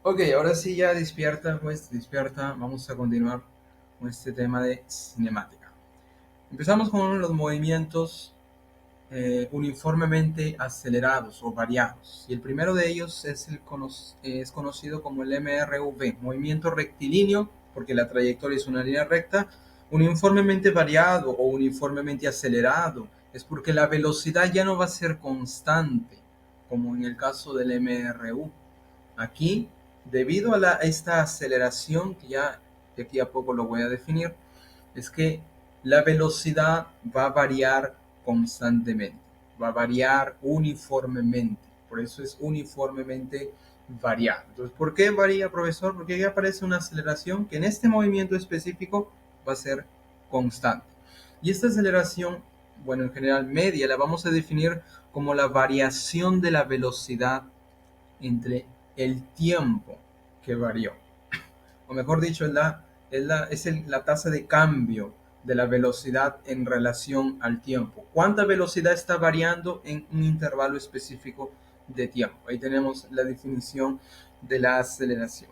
Ok, ahora sí ya despierta, pues despierta. Vamos a continuar con este tema de cinemática. Empezamos con los movimientos uniformemente acelerados o variados. Y el primero de ellos es conocido como el MRV, movimiento rectilíneo, porque la trayectoria es una línea recta. Uniformemente variado o uniformemente acelerado es porque la velocidad ya no va a ser constante, como en el caso del MRU. Aquí, debido a esta aceleración, que ya de aquí a poco lo voy a definir, es que la velocidad va a variar constantemente, va a variar uniformemente. Por eso es uniformemente variado. Entonces, ¿por qué varía, profesor? Porque aquí aparece una aceleración que en este movimiento específico va a ser constante. Y esta aceleración, bueno, en general media, la vamos a definir como la variación de la velocidad entre el tiempo que varió. O mejor dicho, la tasa de cambio de la velocidad en relación al tiempo. ¿Cuánta velocidad está variando en un intervalo específico de tiempo? Ahí tenemos la definición de la aceleración.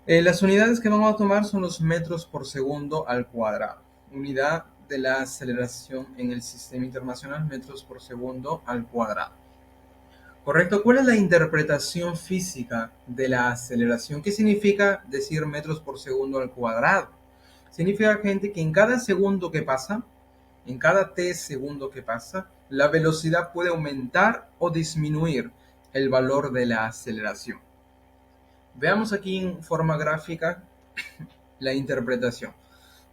Las unidades que vamos a tomar son los metros por segundo al cuadrado. Unidad de la aceleración en el sistema internacional, metros por segundo al cuadrado. Correcto. ¿Cuál es la interpretación física de la aceleración? ¿Qué significa decir metros por segundo al cuadrado? Significa, gente, que en cada segundo que pasa, en cada t segundo que pasa, la velocidad puede aumentar o disminuir el valor de la aceleración. Veamos aquí en forma gráfica la interpretación.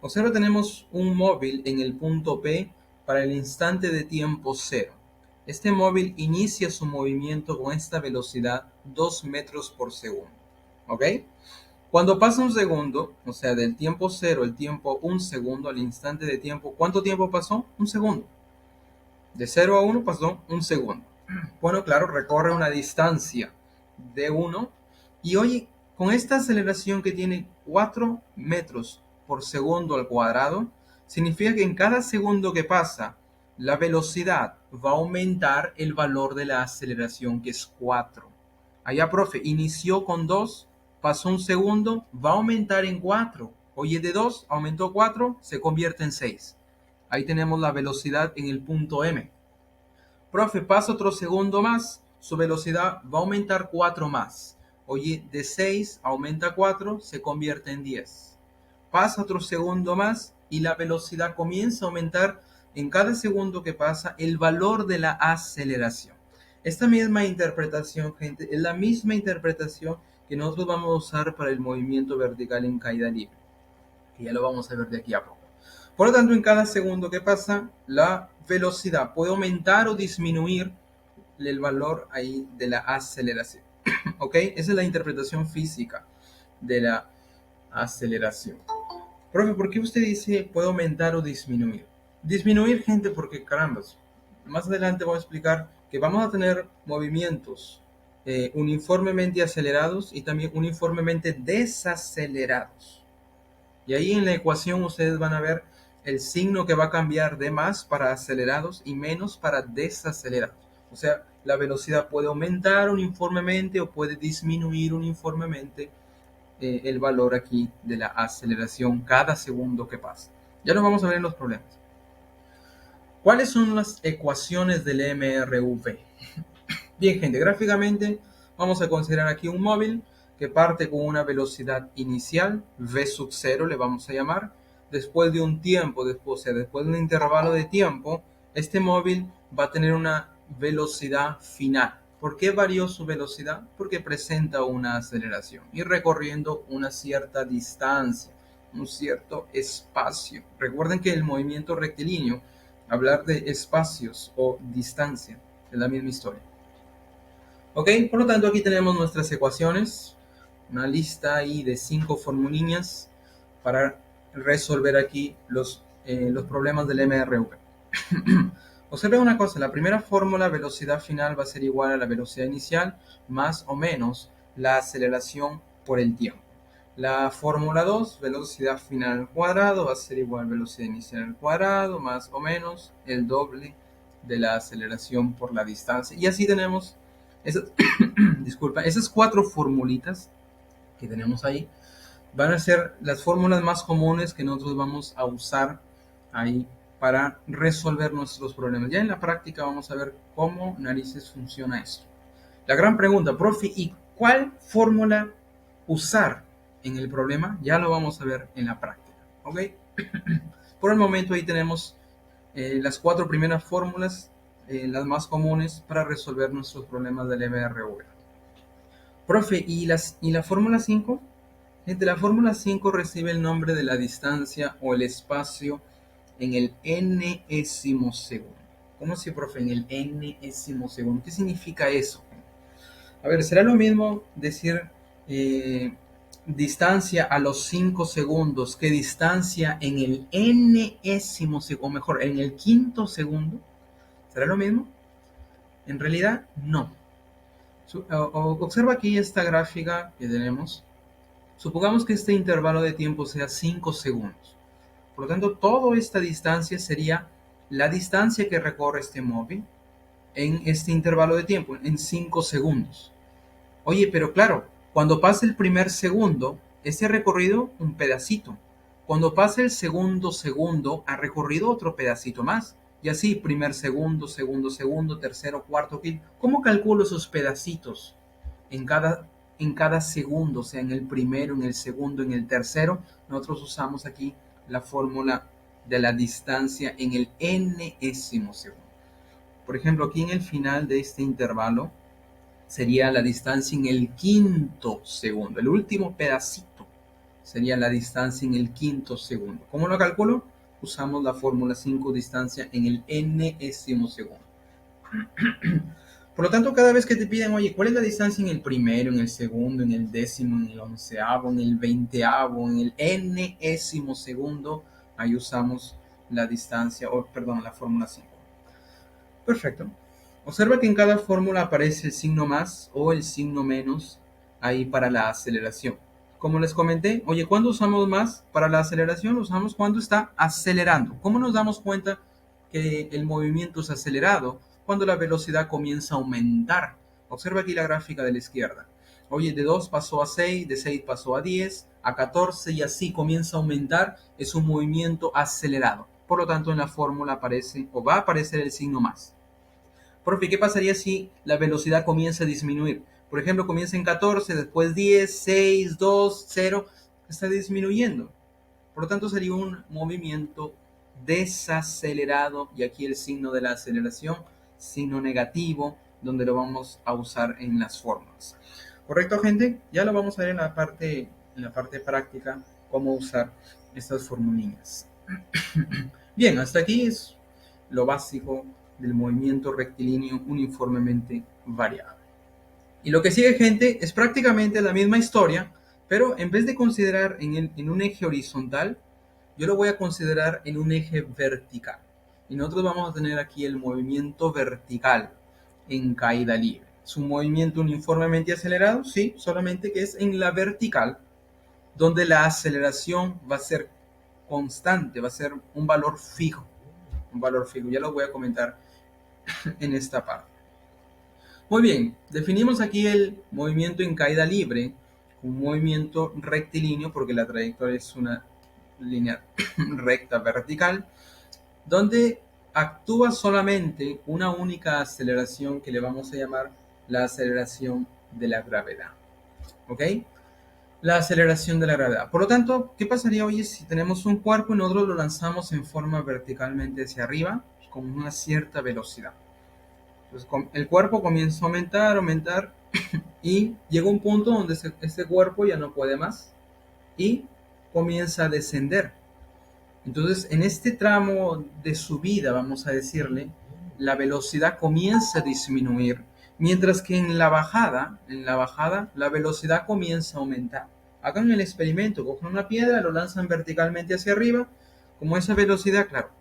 Observa, tenemos un móvil en el punto P para el instante de tiempo cero. Este móvil inicia su movimiento con esta velocidad 2 metros por segundo. ¿Ok? Cuando pasa un segundo, o sea, del tiempo cero al tiempo un segundo, al instante de tiempo, ¿cuánto tiempo pasó? Un segundo. De cero a uno pasó un segundo. Bueno, claro, recorre una distancia de uno. Y oye, con esta aceleración que tiene 4 metros por segundo al cuadrado, significa que en cada segundo que pasa, la velocidad va a aumentar el valor de la aceleración, que es 4. Allá, profe, inició con 2, pasó un segundo, va a aumentar en 4. Oye, de 2 aumentó 4, se convierte en 6. Ahí tenemos la velocidad en el punto M. Profe, pasa otro segundo más, su velocidad va a aumentar 4 más. Oye, de 6 aumenta 4, se convierte en 10. Pasa otro segundo más y la velocidad comienza a aumentar en cada segundo que pasa el valor de la aceleración. Esta misma interpretación, gente, es la misma interpretación que nosotros vamos a usar para el movimiento vertical en caída libre, que ya lo vamos a ver de aquí a poco. Por lo tanto, en cada segundo que pasa, la velocidad puede aumentar o disminuir el valor ahí de la aceleración. ¿Ok? Esa es la interpretación física de la aceleración. Profe, ¿por qué usted dice puede aumentar o disminuir? Disminuir, gente, porque carambas. Más adelante voy a explicar que vamos a tener movimientos uniformemente acelerados y también uniformemente desacelerados. Y ahí en la ecuación ustedes van a ver el signo que va a cambiar de más para acelerados y menos para desacelerados. O sea, la velocidad puede aumentar uniformemente o puede disminuir uniformemente el valor aquí de la aceleración cada segundo que pasa. Ya lo vamos a ver en los problemas. ¿Cuáles son las ecuaciones del MRV? Bien, gente, gráficamente vamos a considerar aquí un móvil que parte con una velocidad inicial, v sub 0 le vamos a llamar. Después de un tiempo, después, o sea, después de un intervalo de tiempo, este móvil va a tener una velocidad final. ¿Por qué varió su velocidad? Porque presenta una aceleración y recorriendo una cierta distancia, un cierto espacio. Recuerden que el movimiento rectilíneo, hablar de espacios o distancia, es la misma historia. Ok, por lo tanto aquí tenemos nuestras ecuaciones, una lista ahí de 5 formulillas para resolver aquí los problemas del MRV. Observen una cosa, la primera fórmula, velocidad final, va a ser igual a la velocidad inicial más o menos la aceleración por el tiempo. La fórmula 2, velocidad final al cuadrado, va a ser igual a velocidad inicial al cuadrado más o menos el doble de la aceleración por la distancia. Y así tenemos Esas, disculpa, esas cuatro formulitas que tenemos ahí van a ser las fórmulas más comunes que nosotros vamos a usar ahí para resolver nuestros problemas. Ya en la práctica vamos a ver cómo narices funciona esto. La gran pregunta, profe, ¿y cuál fórmula usar en el problema? Ya lo vamos a ver en la práctica, ¿ok? Por el momento ahí tenemos las cuatro primeras fórmulas, las más comunes para resolver nuestros problemas del MRV. Profe, ¿y la fórmula 5? Gente, la fórmula 5 recibe el nombre de la distancia o el espacio en el enésimo segundo. ¿Cómo así, profe? En el enésimo segundo. ¿Qué significa eso? A ver, ¿será lo mismo decir eh, distancia a los 5 segundos que distancia en el enésimo segundo, o mejor, en el quinto segundo? ¿Será lo mismo? En realidad, no. Observa aquí esta gráfica que tenemos. Supongamos que este intervalo de tiempo sea 5 segundos. Por lo tanto, toda esta distancia sería la distancia que recorre este móvil en este intervalo de tiempo, en 5 segundos. Oye, pero claro, cuando pase el primer segundo, ese ha recorrido un pedacito. Cuando pase el segundo segundo, ha recorrido otro pedacito más. Y así, primer segundo, segundo segundo, tercero, cuarto, quinto. ¿Cómo calculo esos pedacitos en cada segundo? O sea, en el primero, en el segundo, en el tercero. Nosotros usamos aquí la fórmula de la distancia en el enésimo segundo. Por ejemplo, aquí en el final de este intervalo, sería la distancia en el quinto segundo. El último pedacito sería la distancia en el quinto segundo. ¿Cómo lo calculo? Usamos la fórmula 5, distancia en el enésimo segundo. Por lo tanto, cada vez que te piden, oye, ¿cuál es la distancia en el primero, en el segundo, en el décimo, en el onceavo, en el veinteavo, en el enésimo segundo? Ahí usamos la distancia, o perdón, la fórmula 5. Perfecto. Observa que en cada fórmula aparece el signo más o el signo menos ahí para la aceleración. Como les comenté, oye, ¿cuándo usamos más para la aceleración? Lo usamos cuando está acelerando. ¿Cómo nos damos cuenta que el movimiento es acelerado? Cuando la velocidad comienza a aumentar. Observa aquí la gráfica de la izquierda. Oye, de 2 pasó a 6, de 6 pasó a 10, a 14 y así comienza a aumentar. Es un movimiento acelerado. Por lo tanto, en la fórmula aparece o va a aparecer el signo más. Profe, ¿qué pasaría si la velocidad comienza a disminuir? Por ejemplo, comienza en 14, después 10, 6, 2, 0, está disminuyendo. Por lo tanto, sería un movimiento desacelerado y aquí el signo de la aceleración, signo negativo, donde lo vamos a usar en las fórmulas. ¿Correcto, gente? Ya lo vamos a ver en la parte práctica, cómo usar estas formulillas. Bien, hasta aquí es lo básico del movimiento rectilíneo uniformemente variable. Y lo que sigue, gente, es prácticamente la misma historia, pero en vez de considerar en un eje horizontal, yo lo voy a considerar en un eje vertical. Y nosotros vamos a tener aquí el movimiento vertical en caída libre. ¿Es un movimiento uniformemente acelerado? Sí, solamente que es en la vertical, donde la aceleración va a ser constante, va a ser un valor fijo. Un valor fijo, ya lo voy a comentar en esta parte. Muy bien, definimos aquí el movimiento en caída libre, un movimiento rectilíneo porque la trayectoria es una línea recta vertical, donde actúa solamente una única aceleración que le vamos a llamar la aceleración de la gravedad. ¿Ok? La aceleración de la gravedad. Por lo tanto, ¿qué pasaría hoy si tenemos un cuerpo y nosotros lo lanzamos en forma verticalmente hacia arriba con una cierta velocidad? Entonces, el cuerpo comienza a aumentar, aumentar, y llega un punto donde este cuerpo ya no puede más y comienza a descender. Entonces, en este tramo de subida, vamos a decirle, la velocidad comienza a disminuir, mientras que en la bajada, la velocidad comienza a aumentar. Hagan el experimento, cogen una piedra, lo lanzan verticalmente hacia arriba, como esa velocidad, claro,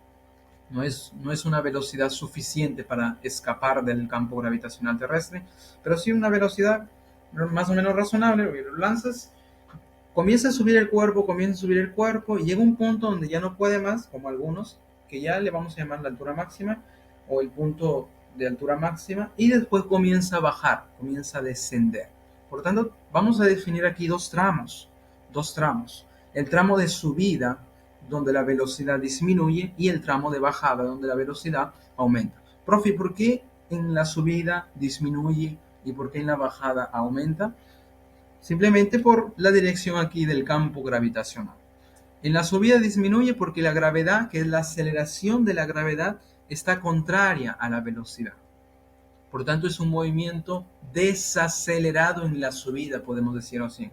no es una velocidad suficiente para escapar del campo gravitacional terrestre, pero sí una velocidad más o menos razonable. Lo lanzas, comienza a subir el cuerpo y llega un punto donde ya no puede más, como algunos, que ya le vamos a llamar la altura máxima o el punto de altura máxima y después comienza a bajar, comienza a descender. Por lo tanto, vamos a definir aquí dos tramos. El tramo de subida, donde la velocidad disminuye, y el tramo de bajada, donde la velocidad aumenta. Profe, ¿por qué en la subida disminuye y por qué en la bajada aumenta? Simplemente por la dirección aquí del campo gravitacional. En la subida disminuye porque la gravedad, que es la aceleración de la gravedad, está contraria a la velocidad. Por lo tanto, es un movimiento desacelerado en la subida, podemos decirlo así.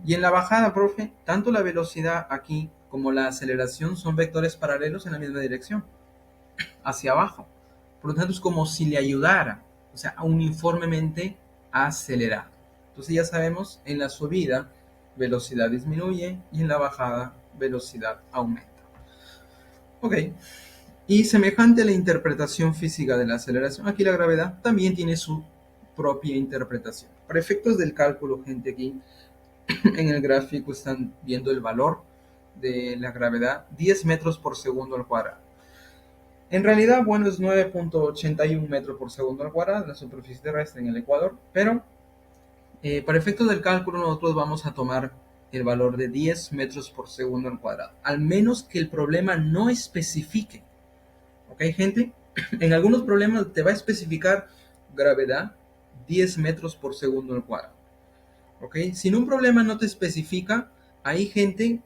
Y en la bajada, profe, tanto la velocidad aquí como la aceleración son vectores paralelos en la misma dirección, hacia abajo. Por lo tanto, es como si le ayudara, o sea, uniformemente acelerado. Entonces ya sabemos, en la subida, velocidad disminuye y en la bajada, velocidad aumenta. Ok. Y semejante a la interpretación física de la aceleración, aquí la gravedad también tiene su propia interpretación. Para efectos del cálculo, gente, aquí en el gráfico están viendo el valor de la gravedad, 10 metros por segundo al cuadrado. En realidad, bueno, es 9.81 metros por segundo al cuadrado, la superficie terrestre en el Ecuador, pero para efectos del cálculo nosotros vamos a tomar el valor de 10 metros por segundo al cuadrado, al menos que el problema no especifique. ¿Ok, gente? En algunos problemas te va a especificar gravedad 10 metros por segundo al cuadrado. ¿Ok? Si en un problema no te especifica, ahí, gente,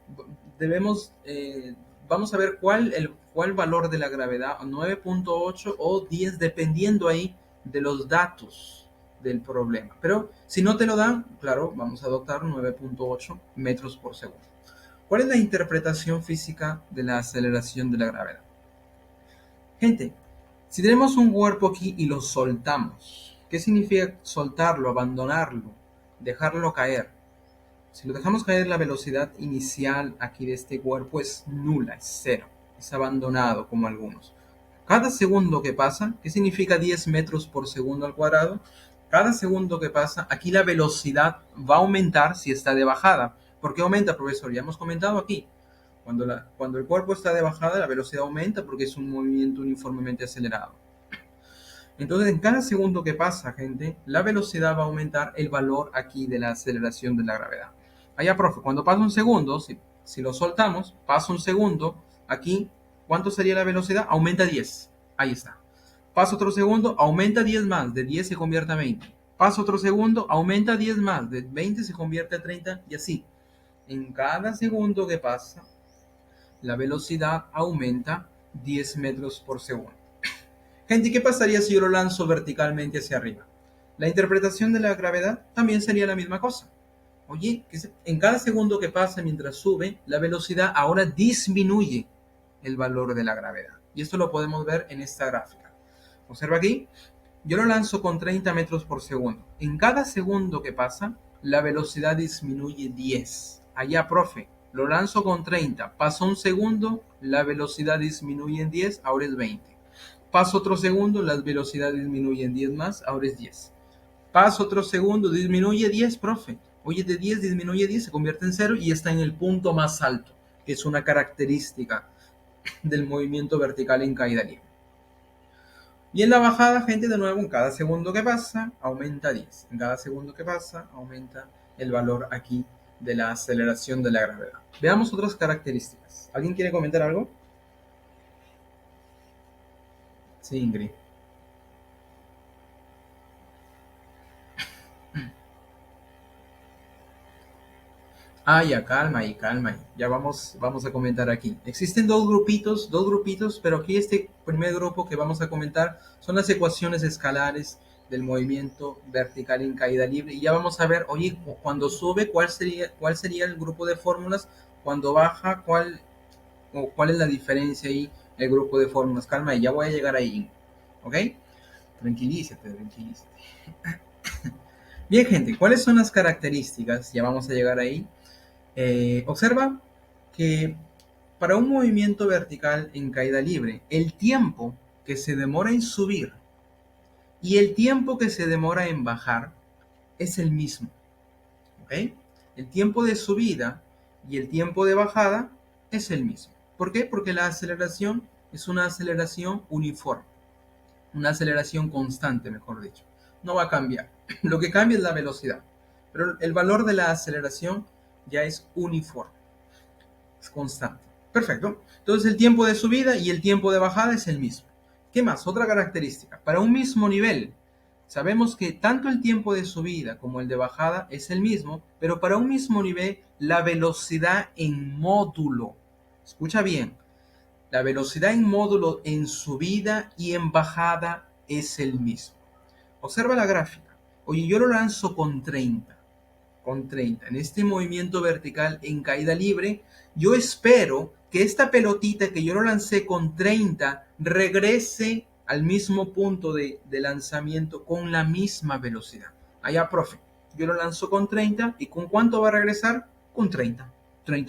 vamos a ver cuál valor de la gravedad, 9.8 o 10, dependiendo ahí de los datos del problema. Pero si no te lo dan, claro, vamos a adoptar 9.8 metros por segundo. ¿Cuál es la interpretación física de la aceleración de la gravedad? Gente, si tenemos un cuerpo aquí y lo soltamos, ¿qué significa soltarlo, abandonarlo, dejarlo caer? Si lo dejamos caer, la velocidad inicial aquí de este cuerpo es nula, es cero, es abandonado como algunos. Cada segundo que pasa, ¿qué significa 10 metros por segundo al cuadrado? Cada segundo que pasa, aquí la velocidad va a aumentar si está de bajada. ¿Por qué aumenta, profesor? Ya hemos comentado aquí. Cuando el cuerpo está de bajada, la velocidad aumenta porque es un movimiento uniformemente acelerado. Entonces, en cada segundo que pasa, gente, la velocidad va a aumentar el valor aquí de la aceleración de la gravedad. Allá, profe, cuando pasa un segundo, si lo soltamos, pasa un segundo, aquí, ¿cuánto sería la velocidad? Aumenta 10. Ahí está. Pasa otro segundo, aumenta 10 más, de 10 se convierte a 20. Pasa otro segundo, aumenta 10 más, de 20 se convierte a 30 y así. En cada segundo que pasa, la velocidad aumenta 10 metros por segundo. Gente, ¿qué pasaría si yo lo lanzo verticalmente hacia arriba? La interpretación de la gravedad también sería la misma cosa. Oye, en cada segundo que pasa mientras sube, la velocidad ahora disminuye el valor de la gravedad. Y esto lo podemos ver en esta gráfica. Observa aquí, yo lo lanzo con 30 metros por segundo. En cada segundo que pasa, la velocidad disminuye 10. Allá, profe, lo lanzo con 30, pasa un segundo, la velocidad disminuye en 10, ahora es 20. Paso otro segundo, la velocidad disminuye en 10 más, ahora es 10. Paso otro segundo, disminuye 10, profe. Oye, de 10 disminuye 10, se convierte en 0 y está en el punto más alto, que es una característica del movimiento vertical en caída libre. Y en la bajada, gente, de nuevo, en cada segundo que pasa, aumenta 10. En cada segundo que pasa, aumenta el valor aquí de la aceleración de la gravedad. Veamos otras características. ¿Alguien quiere comentar algo? Sí, Ingrid. Ya, calma ahí, calma ahí. Ya vamos a comentar aquí. Existen dos grupitos, pero aquí este primer grupo que vamos a comentar son las ecuaciones escalares del movimiento vertical en caída libre. Y ya vamos a ver, oye, cuando sube, ¿cuál sería el grupo de fórmulas? Cuando baja, ¿cuál es la diferencia ahí, el grupo de fórmulas? Calma ahí, ya voy a llegar ahí, ¿ok? Tranquilízate. Bien, gente, ¿cuáles son las características? Ya vamos a llegar ahí. Observa que para un movimiento vertical en caída libre, el tiempo que se demora en subir y el tiempo que se demora en bajar es el mismo. ¿Ok? El tiempo de subida y el tiempo de bajada es el mismo. ¿Por qué? Porque la aceleración es una aceleración uniforme. una aceleración constante, mejor dicho. No va a cambiar. Lo que cambia es la velocidad, pero el valor de la aceleración ya es uniforme, es constante. Perfecto. Entonces el tiempo de subida y el tiempo de bajada es el mismo. ¿Qué más? Otra característica. Para un mismo nivel, sabemos que tanto el tiempo de subida como el de bajada es el mismo, pero para un mismo nivel, la velocidad en módulo, escucha bien, la velocidad en módulo en subida y en bajada es el mismo. Observa la gráfica. Oye, yo lo lanzo con 30 en este movimiento vertical en caída libre. Yo espero que esta pelotita que yo lo lancé con 30 regrese al mismo punto de lanzamiento con la misma velocidad. Allá, profe, yo lo lanzo con 30 y ¿con cuánto va a regresar? Con 30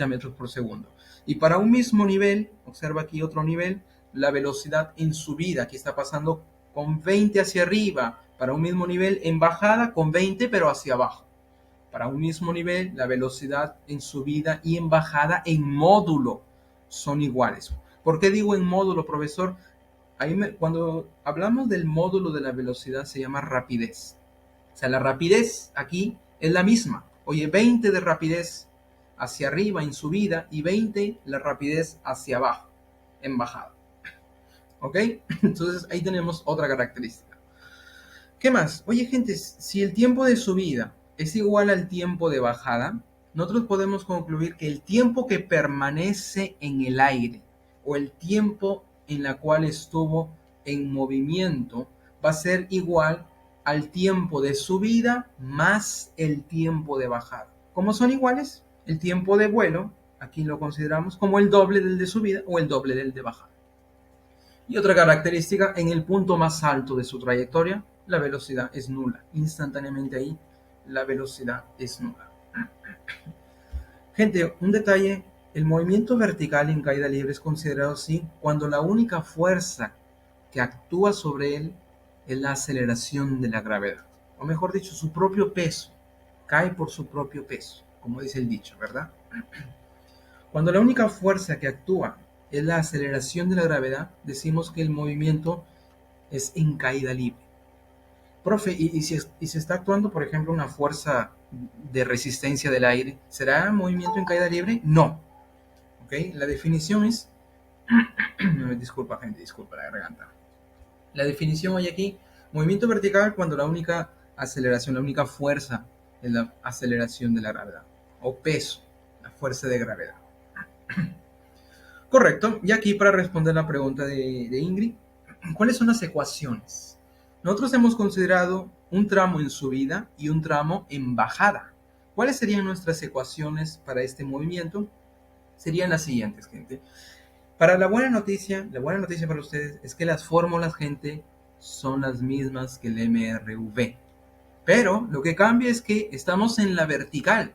metros por segundo. Y para un mismo nivel, observa aquí otro nivel, la velocidad en subida, aquí está pasando con 20 hacia arriba, para un mismo nivel en bajada con 20 pero hacia abajo. Para un mismo nivel, la velocidad en subida y en bajada en módulo son iguales. ¿Por qué digo en módulo, profesor? Cuando hablamos del módulo de la velocidad se llama rapidez. O sea, la rapidez aquí es la misma. Oye, 20 de rapidez hacia arriba en subida y 20 la rapidez hacia abajo en bajada. ¿Ok? Entonces ahí tenemos otra característica. ¿Qué más? Oye, gente, si el tiempo de subida es igual al tiempo de bajada, nosotros podemos concluir que el tiempo que permanece en el aire o el tiempo en la cual estuvo en movimiento va a ser igual al tiempo de subida más el tiempo de bajada. ¿Cómo son iguales? El tiempo de vuelo, aquí lo consideramos como el doble del de subida o el doble del de bajada. Y otra característica, en el punto más alto de su trayectoria, la velocidad es nula. Instantáneamente ahí, la velocidad es nula. Gente, un detalle, el movimiento vertical en caída libre es considerado así cuando la única fuerza que actúa sobre él es la aceleración de la gravedad. O mejor dicho, su propio peso. Cae por su propio peso, como dice el dicho, ¿verdad? Cuando la única fuerza que actúa es la aceleración de la gravedad, decimos que el movimiento es en caída libre. Profe, ¿y si está actuando, por ejemplo, una fuerza de resistencia del aire, ¿será movimiento en caída libre? No. ¿Ok? La definición es... disculpa, gente, disculpa la garganta. La definición hay aquí, movimiento vertical cuando la única aceleración, la única fuerza es la aceleración de la gravedad. O peso, la fuerza de gravedad. Correcto. Y aquí para responder la pregunta de Ingrid, ¿cuáles son las ecuaciones? Nosotros hemos considerado un tramo en subida y un tramo en bajada. ¿Cuáles serían nuestras ecuaciones para este movimiento? Serían las siguientes, gente. Para la buena noticia para ustedes es que las fórmulas, gente, son las mismas que el MRV. Pero lo que cambia es que estamos en la vertical.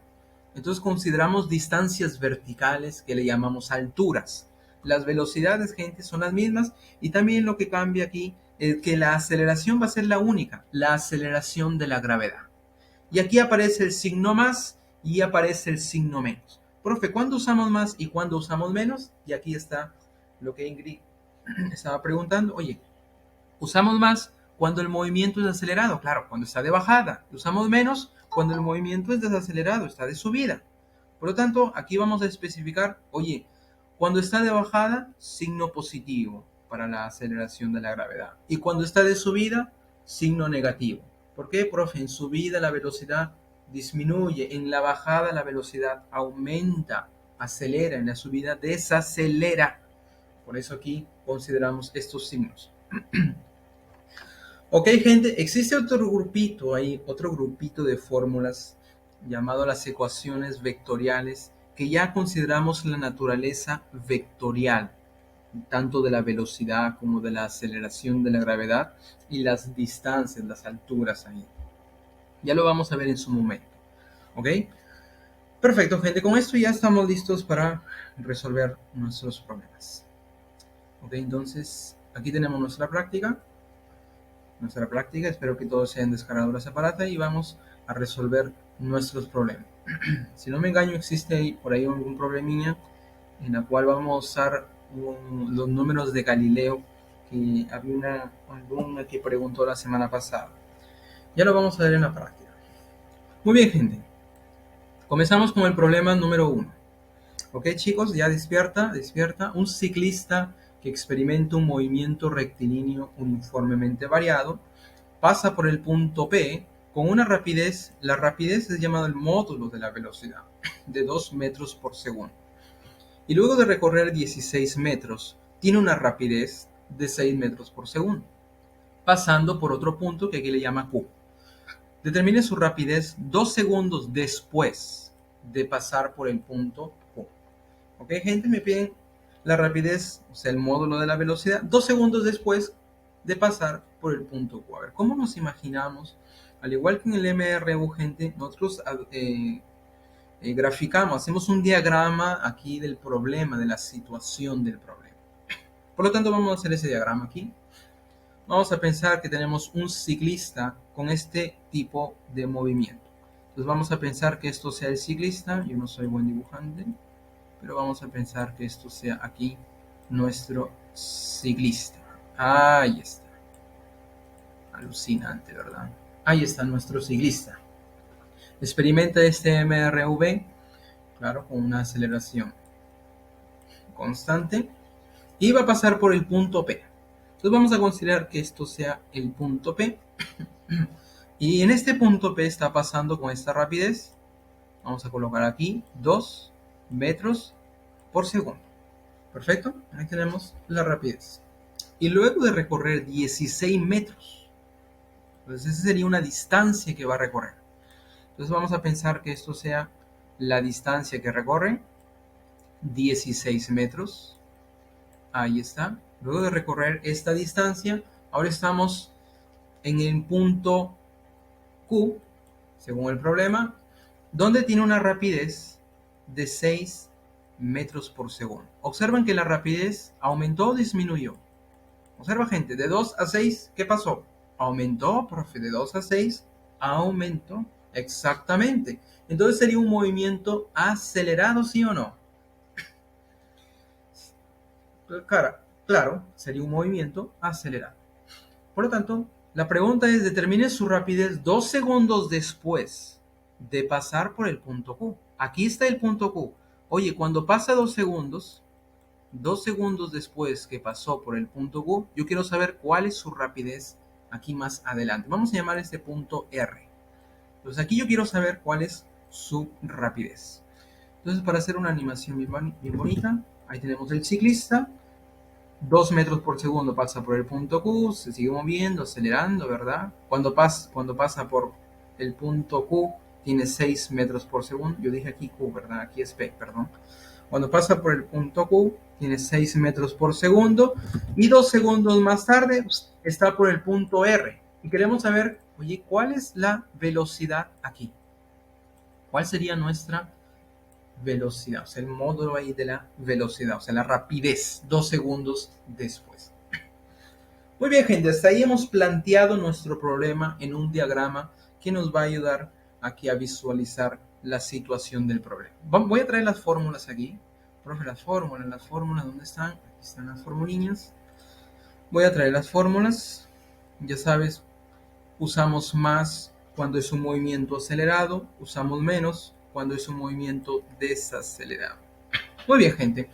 Entonces consideramos distancias verticales que le llamamos alturas. Las velocidades, gente, son las mismas y también lo que cambia aquí es que la aceleración va a ser la única, la aceleración de la gravedad. Y aquí aparece el signo más y aparece el signo menos. Profe, ¿cuándo usamos más y cuándo usamos menos? Y aquí está lo que Ingrid estaba preguntando. Oye, usamos más cuando el movimiento es acelerado, claro, cuando está de bajada. Usamos menos cuando el movimiento es desacelerado, está de subida. Por lo tanto, aquí vamos a especificar, oye, cuando está de bajada, signo positivo para la aceleración de la gravedad. Y cuando está de subida, signo negativo. ¿Por qué, profe? En subida la velocidad disminuye, en la bajada la velocidad aumenta, acelera, en la subida desacelera. Por eso aquí consideramos estos signos. Ok, gente, existe otro grupito de fórmulas llamado las ecuaciones vectoriales, que ya consideramos la naturaleza vectorial, tanto de la velocidad como de la aceleración de la gravedad y las distancias, las alturas ahí. Ya lo vamos a ver en su momento. ¿Ok? Perfecto, gente, con esto ya estamos listos para resolver nuestros problemas. Ok, entonces aquí tenemos nuestra práctica, espero que todos se hayan descargado la separata y vamos a resolver nuestros problemas. Si no me engaño, existe por ahí algún problemilla en la cual vamos a usar los números de Galileo que había una alumna que preguntó la semana pasada. Ya lo vamos a ver en la práctica. Muy bien, gente. Comenzamos con el problema número 1. Ok, chicos, ya despierta, despierta. Un ciclista que experimenta un movimiento rectilíneo uniformemente variado pasa por el punto P con una rapidez. La rapidez es llamado el módulo de la velocidad, de 2 metros por segundo. Y luego de recorrer 16 metros, tiene una rapidez de 6 metros por segundo, pasando por otro punto que aquí le llama Q. Determine su rapidez 2 segundos después de pasar por el punto Q. Ok, gente, me piden la rapidez, o sea, el módulo de la velocidad, 2 segundos después de pasar por el punto Q. A ver, ¿cómo nos imaginamos? Al igual que en el MRU, gente, nosotros graficamos, hacemos un diagrama aquí del problema, de la situación del problema. Por lo tanto, vamos a hacer ese diagrama aquí. Vamos a pensar que tenemos un ciclista con este tipo de movimiento. Entonces vamos a pensar que esto sea el ciclista. Yo no soy buen dibujante, pero vamos a pensar que esto sea aquí nuestro ciclista. Ahí está. Alucinante, ¿verdad? Ahí está nuestro ciclista. Experimenta este MRV, claro, con una aceleración constante, y va a pasar por el punto P. Entonces vamos a considerar que esto sea el punto P. Y en este punto P está pasando con esta rapidez. Vamos a colocar aquí 2 metros por segundo. Perfecto, ahí tenemos la rapidez. Y luego de recorrer 16 metros, entonces esa sería una distancia que va a recorrer. Entonces vamos a pensar que esto sea la distancia que recorre, 16 metros. Ahí está. Luego de recorrer esta distancia, ahora estamos en el punto Q, según el problema, donde tiene una rapidez de 6 metros por segundo. Observen que la rapidez aumentó o disminuyó. Observa, gente, de 2 a 6, ¿qué pasó? Aumentó, profe, de 2 a 6, aumentó. Exactamente. Entonces sería un movimiento acelerado, ¿sí o no? Claro, sería un movimiento acelerado. Por lo tanto, la pregunta es, determine su rapidez 2 segundos después de pasar por el punto Q. Aquí está el punto Q. Oye, cuando pasa 2 segundos después que pasó por el punto Q, yo quiero saber cuál es su rapidez aquí más adelante. Vamos a llamar este punto R. Entonces aquí yo quiero saber cuál es su rapidez. Entonces, para hacer una animación bien bonita, ahí tenemos el ciclista. 2 metros por segundo pasa por el punto Q, se sigue moviendo, acelerando, ¿verdad? Cuando pasa por el punto Q, tiene 6 metros por segundo. Yo dije aquí Q, ¿verdad? Aquí es P, perdón. Cuando pasa por el punto Q, tiene 6 metros por segundo. Y 2 segundos más tarde, está por el punto R. Y queremos saber, oye, ¿cuál es la velocidad aquí? ¿Cuál sería nuestra velocidad? O sea, el módulo ahí de la velocidad, o sea, la rapidez, 2 segundos después. Muy bien, gente, hasta ahí hemos planteado nuestro problema en un diagrama que nos va a ayudar aquí a visualizar la situación del problema. Voy a traer las fórmulas aquí. Profe, las fórmulas, ¿dónde están? Aquí están las formulillas. Voy a traer las fórmulas. Ya sabes, usamos más cuando es un movimiento acelerado, usamos menos cuando es un movimiento desacelerado. Muy bien, gente.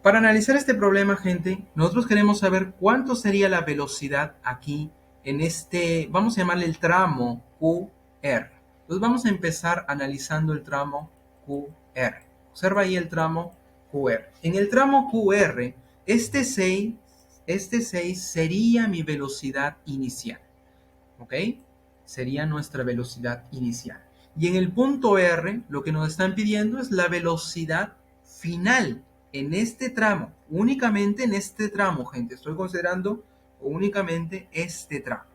Para analizar este problema, gente, nosotros queremos saber cuánto sería la velocidad aquí en este, vamos a llamarle el tramo QR. Entonces vamos a empezar analizando el tramo QR. Observa ahí el tramo QR. En el tramo QR, este 6 sería mi velocidad inicial. ¿Ok? Sería nuestra velocidad inicial. Y en el punto R, lo que nos están pidiendo es la velocidad final en este tramo, únicamente en este tramo, gente. Estoy considerando únicamente este tramo.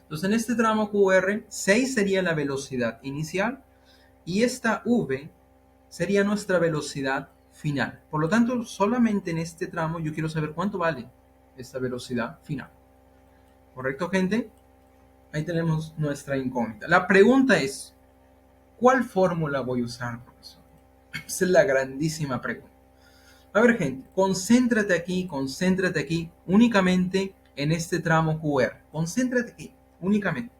Entonces, en este tramo QR, 6 sería la velocidad inicial y esta V sería nuestra velocidad final. Por lo tanto, solamente en este tramo yo quiero saber cuánto vale esta velocidad final. ¿Correcto, gente? Ahí tenemos nuestra incógnita. La pregunta es, ¿cuál fórmula voy a usar, profesor? Esa es la grandísima pregunta. A ver, gente, concéntrate aquí únicamente en este tramo QR. Concéntrate aquí, únicamente.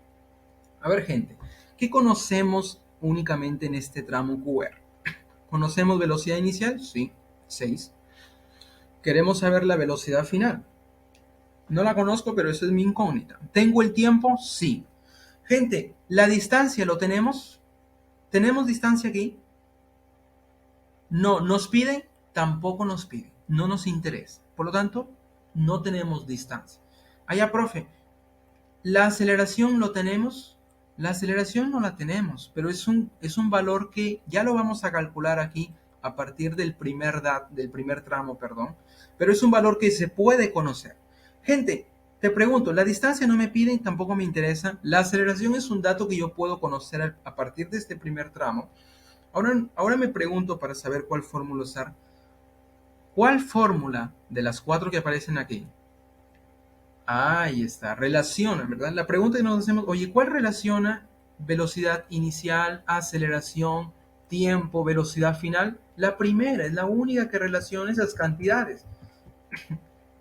A ver, gente, ¿qué conocemos únicamente en este tramo QR? ¿Conocemos velocidad inicial? Sí, 6. Queremos saber la velocidad final. No la conozco, pero esa es mi incógnita. ¿Tengo el tiempo? Sí. Gente, ¿la distancia lo tenemos? ¿Tenemos distancia aquí? No. ¿Nos piden? Tampoco nos piden. No nos interesa. Por lo tanto, no tenemos distancia. Allá, profe, ¿la aceleración lo tenemos? La aceleración no la tenemos, pero es un valor que ya lo vamos a calcular aquí a partir del primer tramo, perdón. Pero es un valor que se puede conocer. Gente, te pregunto, la distancia no me piden, tampoco me interesa. La aceleración es un dato que yo puedo conocer a partir de este primer tramo. Ahora me pregunto para saber cuál fórmula usar. ¿Cuál fórmula de las cuatro que aparecen aquí? Ahí está, relaciona, ¿verdad? La pregunta que nos hacemos, oye, ¿cuál relaciona velocidad inicial, aceleración, tiempo, velocidad final? La primera, es la única que relaciona esas cantidades.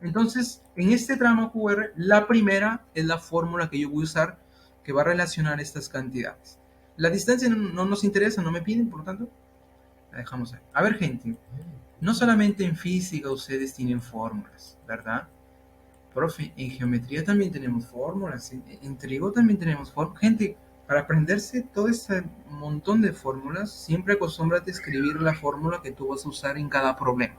Entonces, en este tramo QR, la primera es la fórmula que yo voy a usar que va a relacionar estas cantidades. La distancia no nos interesa, no me piden, por lo tanto, la dejamos ahí. A ver, gente, no solamente en física ustedes tienen fórmulas, ¿verdad? Profe, en geometría también tenemos fórmulas, en trigo también tenemos fórmulas. Gente, para aprenderse todo este montón de fórmulas, siempre acostúmbrate a escribir la fórmula que tú vas a usar en cada problema.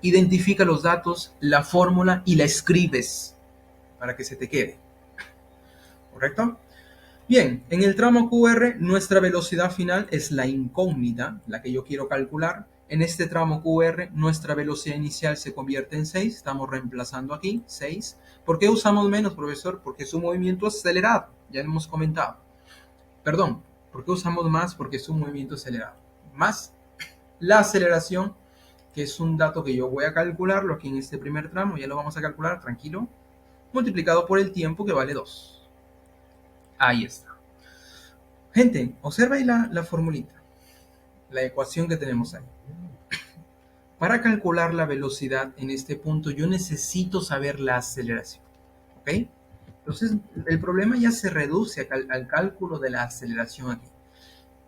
Identifica los datos, la fórmula y la escribes para que se te quede. ¿Correcto? Bien, en el tramo QR, nuestra velocidad final es la incógnita, la que yo quiero calcular. En este tramo QR, nuestra velocidad inicial se convierte en 6. Estamos reemplazando aquí 6. ¿Por qué usamos menos, profesor? Porque es un movimiento acelerado. Ya lo hemos comentado. Perdón, ¿por qué usamos más? Porque es un movimiento acelerado. Más la aceleración, que es un dato que yo voy a calcularlo aquí en este primer tramo. Ya lo vamos a calcular, tranquilo. Multiplicado por el tiempo, que vale 2. Ahí está. Gente, observa ahí la formulita, la ecuación que tenemos ahí. Para calcular la velocidad en este punto, yo necesito saber la aceleración. ¿Ok? Entonces, el problema ya se reduce al cálculo de la aceleración aquí.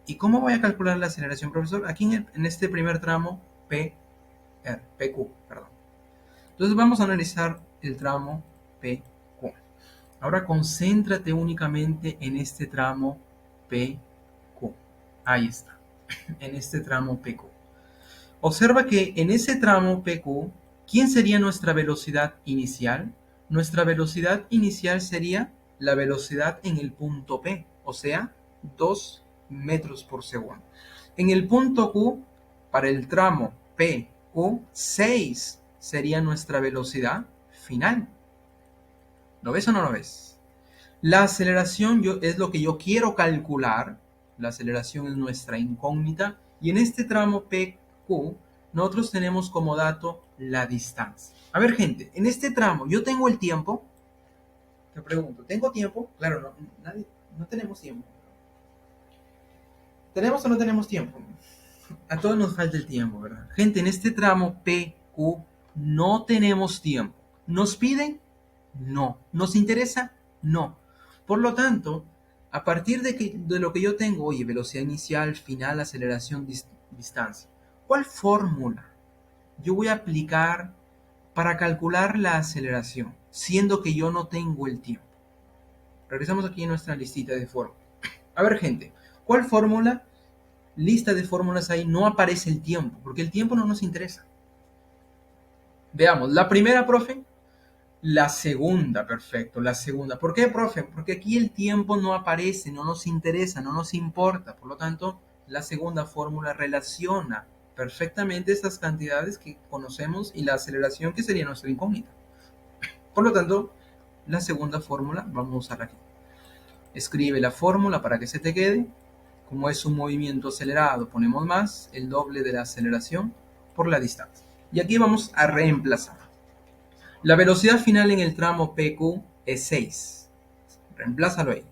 ¿Y cómo voy a calcular la aceleración, profesor? Aquí en este primer tramo, PQ, perdón. Entonces, vamos a analizar el tramo PQ. Ahora, concéntrate únicamente en este tramo PQ. Ahí está, en este tramo PQ. Observa que en ese tramo PQ, ¿quién sería nuestra velocidad inicial? Nuestra velocidad inicial sería la velocidad en el punto P, o sea, 2 metros por segundo. En el punto Q, para el tramo PQ, 6 sería nuestra velocidad final. ¿Lo ves o no lo ves? La aceleración es lo que yo quiero calcular. La aceleración es nuestra incógnita. Y en este tramo PQ, nosotros tenemos como dato la distancia. A ver, gente, en este tramo, ¿yo tengo el tiempo? Te pregunto, ¿tengo tiempo? Claro, no tenemos tiempo. ¿Tenemos o no tenemos tiempo? A todos nos falta el tiempo, ¿verdad? Gente, en este tramo PQ no tenemos tiempo. ¿Nos piden? No. ¿Nos interesa? No. Por lo tanto, a partir de lo que yo tengo, oye, velocidad inicial, final, aceleración, distancia, ¿cuál fórmula yo voy a aplicar para calcular la aceleración, siendo que yo no tengo el tiempo? Regresamos aquí a nuestra listita de fórmulas. A ver, gente, ¿cuál fórmula? Lista de fórmulas ahí, no aparece el tiempo, porque el tiempo no nos interesa. Veamos, la primera, profe. La segunda, perfecto, la segunda. ¿Por qué, profe? Porque aquí el tiempo no aparece, no nos interesa, no nos importa. Por lo tanto, la segunda fórmula relaciona perfectamente estas cantidades que conocemos y la aceleración que sería nuestra incógnita. Por lo tanto, la segunda fórmula vamos a usar aquí. Escribe la fórmula para que se te quede. Como es un movimiento acelerado, ponemos más, el doble de la aceleración por la distancia. Y aquí vamos a reemplazar. La velocidad final en el tramo PQ es 6. Reemplázalo ahí.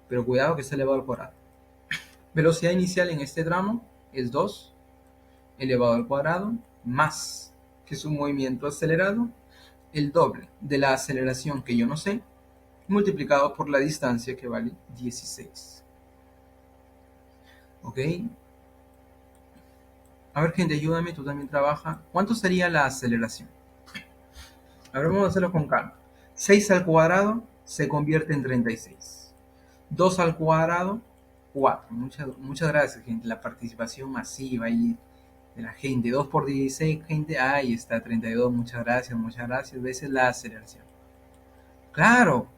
Pero cuidado que es elevado al cuadrado. Velocidad inicial en este tramo es 2 elevado al cuadrado más que su movimiento acelerado, el doble de la aceleración que yo no sé, multiplicado por la distancia que vale 16. ¿Ok? A ver, gente, ayúdame, tú también trabaja. ¿Cuánto sería la aceleración? A ver, vamos a hacerlo con calma. 6 al cuadrado se convierte en 36. 2 al cuadrado, 4. Muchas gracias, gente. La participación masiva ahí de la gente. 2 por 16, gente. Ahí está, 32. Muchas gracias, muchas gracias. Veces la aceleración. Claro,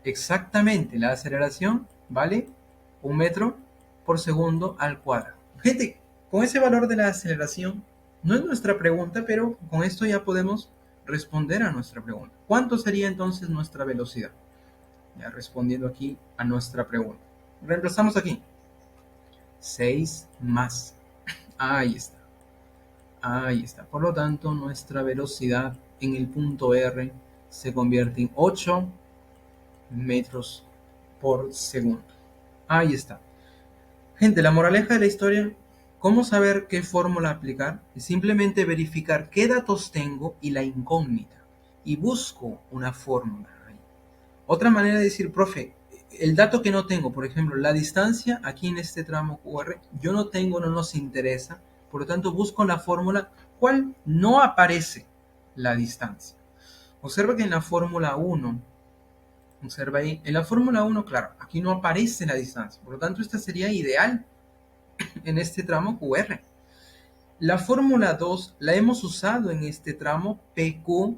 exactamente. La aceleración vale 1 metro por segundo al cuadrado. Gente, con ese valor de la aceleración, no es nuestra pregunta, pero con esto ya podemos responder a nuestra pregunta. ¿Cuánto sería entonces nuestra velocidad? Ya respondiendo aquí a nuestra pregunta. Reemplazamos aquí. 6 más. Ahí está. Ahí está. Por lo tanto, nuestra velocidad en el punto R se convierte en 8 metros por segundo. Ahí está. Gente, la moraleja de la historia, ¿cómo saber qué fórmula aplicar? Es simplemente verificar qué datos tengo y la incógnita. Y busco una fórmula ahí. Otra manera de decir, profe, el dato que no tengo, por ejemplo, la distancia aquí en este tramo QR, yo no tengo, no nos interesa. Por lo tanto, busco la fórmula cual no aparece la distancia. Observa que en la fórmula 1, observa ahí, en la fórmula 1, claro, aquí no aparece la distancia. Por lo tanto, esta sería ideal en este tramo QR. La fórmula 2 la hemos usado en este tramo PQ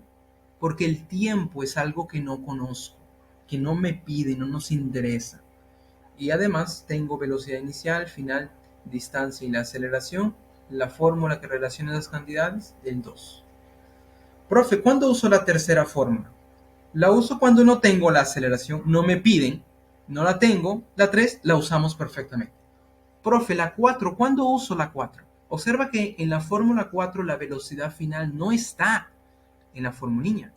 porque el tiempo es algo que no conozco, que no me pide, no nos interesa. Y además tengo velocidad inicial, final, distancia y la aceleración. La fórmula que relaciona las cantidades, el 2. Profe, ¿cuándo uso la tercera fórmula? La uso cuando no tengo la aceleración, no me piden, no la tengo. La 3 la usamos perfectamente. Profe, la 4, ¿cuándo uso la 4? Observa que en la fórmula 4 la velocidad final no está en la formulilla.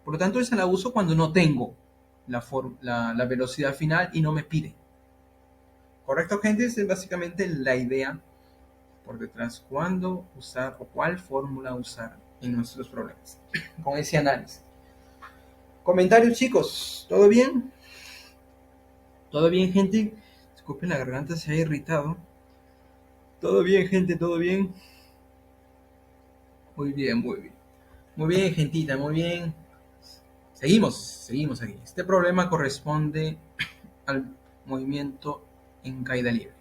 Por lo tanto, esa la uso cuando no tengo la velocidad final y no me pide. ¿Correcto, gente? Esa es básicamente la idea por detrás. ¿Cuándo usar o cuál fórmula usar en nuestros problemas? Con ese análisis. Comentarios, chicos. ¿Todo bien? ¿Todo bien, gente? Disculpen, la garganta se ha irritado. ¿Todo bien, gente? ¿Todo bien? Muy bien, muy bien. Muy bien, gentita, muy bien. Seguimos aquí. Este problema corresponde al movimiento en caída libre.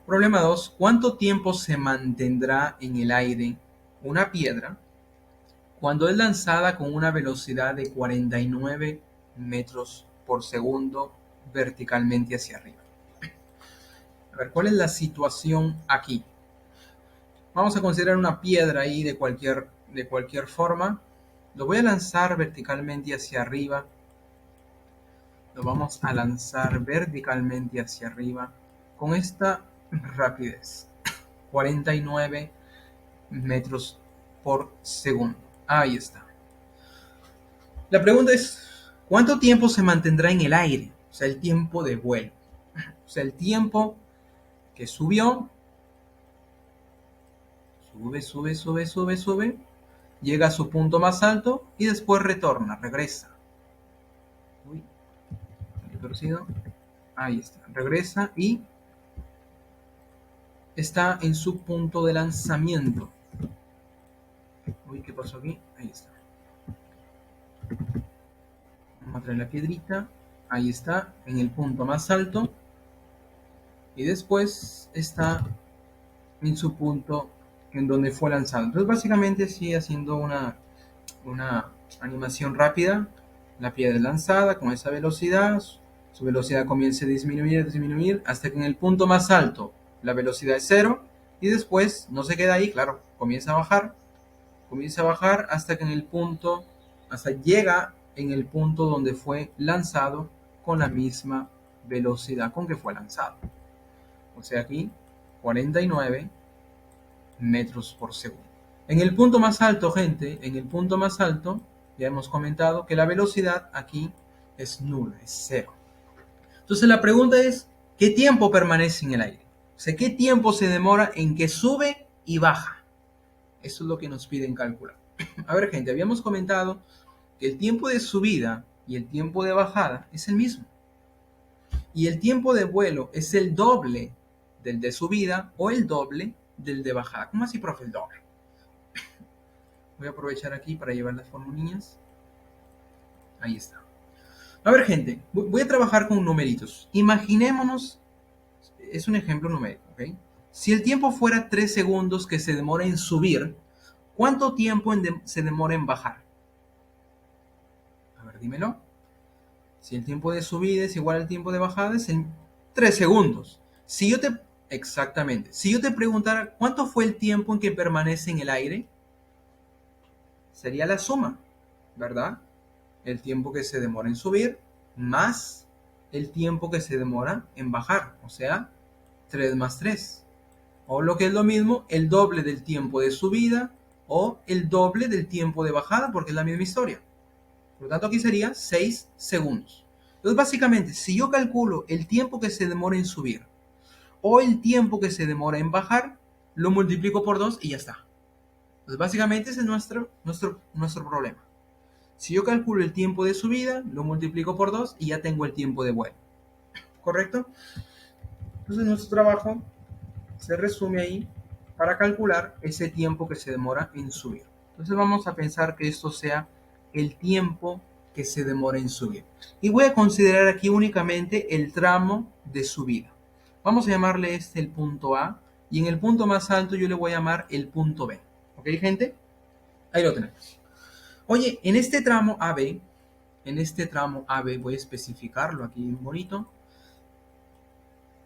Problema 2. ¿Cuánto tiempo se mantendrá en el aire una piedra cuando es lanzada con una velocidad de 49 metros por segundo verticalmente hacia arriba? A ver, ¿cuál es la situación aquí? Vamos a considerar una piedra ahí de cualquier forma. Lo voy a lanzar verticalmente hacia arriba. Lo vamos a lanzar verticalmente hacia arriba con esta rapidez. 49 metros por segundo. Ahí está. La pregunta es, ¿cuánto tiempo se mantendrá en el aire? O sea, el tiempo de vuelo. O sea, el tiempo que subió. Sube. Llega a su punto más alto y después retorna, regresa. Uy, torcido. Ahí está. Regresa y está en su punto de lanzamiento. Uy, ¿qué pasó aquí? Ahí está. Vamos a traer la piedrita. Ahí está, en el punto más alto. Y después está en su punto en donde fue lanzado. Entonces, básicamente, sigue haciendo una animación rápida. La piedra es lanzada con esa velocidad. Su velocidad comienza a disminuir, hasta que en el punto más alto la velocidad es 0. Y después no se queda ahí, claro, comienza a bajar hasta que hasta llega en el punto donde fue lanzado con la misma velocidad con que fue lanzado. O sea, aquí 49 metros por segundo. En el punto más alto, gente, en el punto más alto, ya hemos comentado que la velocidad aquí es nula, es 0. Entonces la pregunta es, ¿qué tiempo permanece en el aire? O sea, ¿qué tiempo se demora en que sube y baja? Eso es lo que nos piden calcular. A ver, gente, habíamos comentado que el tiempo de subida y el tiempo de bajada es el mismo. Y el tiempo de vuelo es el doble del de subida o el doble del de bajada. ¿Cómo así, profe? El doble. Voy a aprovechar aquí para llevar las formulillas. Ahí está. A ver, gente, voy a trabajar con numeritos. Imaginémonos, es un ejemplo numérico, ¿ok? Si el tiempo fuera 3 segundos que se demora en subir, ¿cuánto tiempo se demora en bajar? A ver, dímelo. Si el tiempo de subida es igual al tiempo de bajada, es en 3 segundos. Exactamente. Si yo te preguntara cuánto fue el tiempo en que permanece en el aire, sería la suma, ¿verdad? El tiempo que se demora en subir más el tiempo que se demora en bajar, o sea, 3 más 3. O lo que es lo mismo, el doble del tiempo de subida o el doble del tiempo de bajada, porque es la misma historia. Por lo tanto, aquí sería 6 segundos. Entonces, básicamente, si yo calculo el tiempo que se demora en subir o el tiempo que se demora en bajar, lo multiplico por 2 y ya está. Entonces, básicamente ese es nuestro problema. Si yo calculo el tiempo de subida, lo multiplico por 2 y ya tengo el tiempo de vuelo. ¿Correcto? Entonces, nuestro trabajo se resume ahí para calcular ese tiempo que se demora en subir. Entonces, vamos a pensar que esto sea el tiempo que se demora en subir. Y voy a considerar aquí únicamente el tramo de subida. Vamos a llamarle este el punto A y en el punto más alto yo le voy a llamar el punto B. ¿Ok, gente? Ahí lo tenemos. Oye, en este tramo AB, voy a especificarlo aquí bien bonito.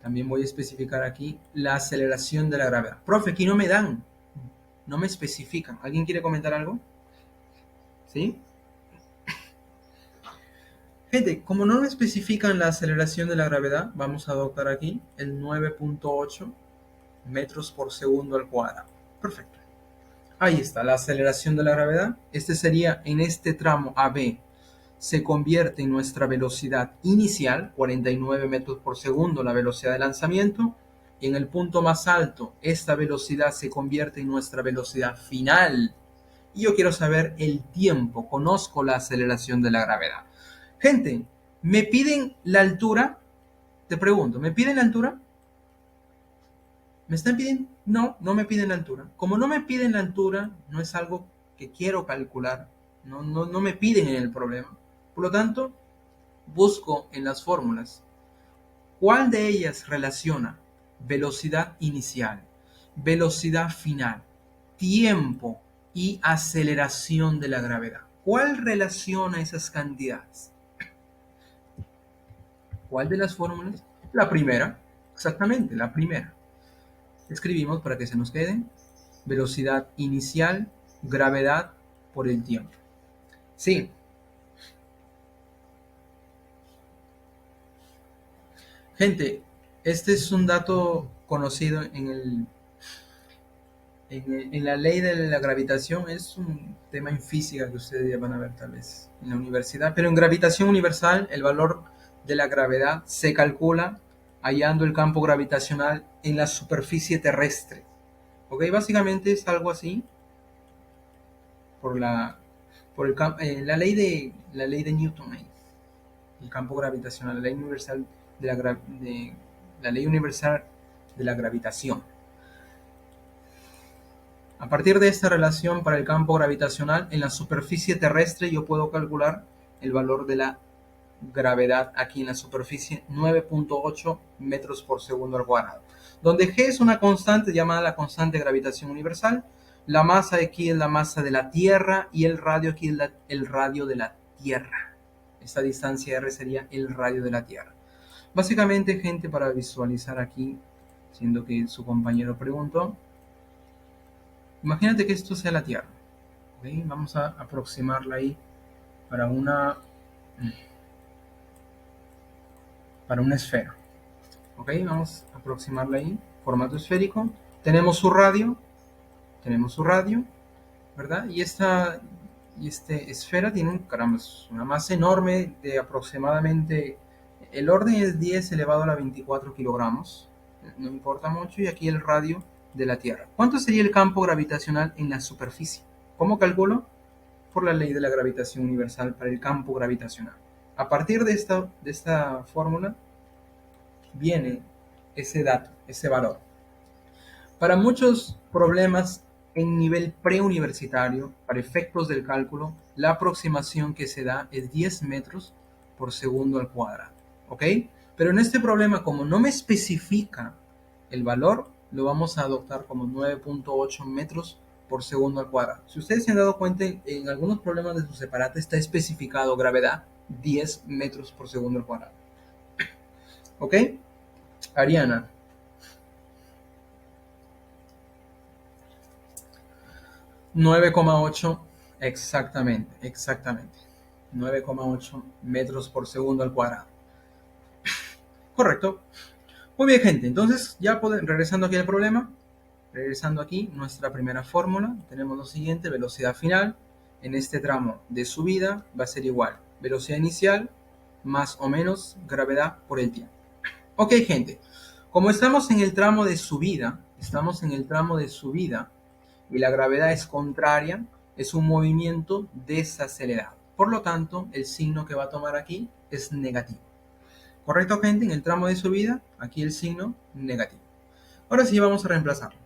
También voy a especificar aquí la aceleración de la gravedad. Profe, aquí no me especifican. ¿Alguien quiere comentar algo? ¿Sí? Gente, como no me especifican la aceleración de la gravedad, vamos a adoptar aquí el 9.8 metros por segundo al cuadrado. Perfecto. Ahí está, la aceleración de la gravedad. Este sería en este tramo AB. Se convierte en nuestra velocidad inicial, 49 metros por segundo, la velocidad de lanzamiento. Y en el punto más alto, esta velocidad se convierte en nuestra velocidad final. Y yo quiero saber el tiempo. Conozco la aceleración de la gravedad. Gente, ¿me piden la altura? Te pregunto, ¿me piden la altura? ¿Me están pidiendo? No, no me piden la altura. Como no me piden la altura, no es algo que quiero calcular. No me piden en el problema. Por lo tanto, busco en las fórmulas cuál de ellas relaciona velocidad inicial, velocidad final, tiempo y aceleración de la gravedad. ¿Cuál relaciona esas cantidades? ¿Cuál de las fórmulas? La primera, exactamente, la primera. Escribimos para que se nos quede velocidad inicial, gravedad por el tiempo. Sí. Gente, este es un dato conocido en la ley de la gravitación. Es un tema en física que ustedes ya van a ver tal vez en la universidad. Pero en gravitación universal, el valor de la gravedad se calcula hallando el campo gravitacional en la superficie terrestre. ¿Ok? Básicamente es algo así por la ley de Newton, el campo gravitacional, la ley universal la ley universal de la gravitación. A partir de esta relación para el campo gravitacional en la superficie terrestre, yo puedo calcular el valor de la gravedad aquí en la superficie, 9.8 metros por segundo al cuadrado, donde G es una constante llamada la constante de gravitación universal. La masa aquí es la masa de la Tierra y el radio aquí es el radio de la Tierra. Esta distancia R sería el radio de la Tierra. Básicamente, gente, para visualizar aquí, siendo que su compañero preguntó, imagínate que esto sea la Tierra. ¿Okay? Vamos a aproximarla ahí para una esfera. ¿Ok? Vamos a aproximarla ahí, formato esférico. Tenemos su radio, ¿verdad? Y esta esfera tiene una masa enorme de aproximadamente, el orden es 10 elevado a la 24 kilogramos. No importa mucho. Y aquí el radio de la Tierra. ¿Cuánto sería el campo gravitacional en la superficie? ¿Cómo calculo? Por la ley de la gravitación universal para el campo gravitacional. A partir de esta fórmula viene ese dato, ese valor. Para muchos problemas en nivel preuniversitario, para efectos del cálculo, la aproximación que se da es 10 metros por segundo al cuadrado. ¿Ok? Pero en este problema, como no me especifica el valor, lo vamos a adoptar como 9.8 metros por segundo al cuadrado. Si ustedes se han dado cuenta, en algunos problemas de su separata está especificado gravedad 10 metros por segundo al cuadrado. ¿Ok? Ariana. 9,8 exactamente. 9,8 metros por segundo al cuadrado. Correcto. Muy bien, gente. Entonces, regresando aquí al problema, regresando aquí, nuestra primera fórmula, tenemos lo siguiente: velocidad final en este tramo de subida va a ser igual velocidad inicial más o menos gravedad por el tiempo. Ok, gente. Como estamos en el tramo de subida, y la gravedad es contraria, es un movimiento desacelerado. Por lo tanto, el signo que va a tomar aquí es negativo. ¿Correcto, gente? En el tramo de subida, aquí el signo negativo. Ahora sí, vamos a reemplazarlo.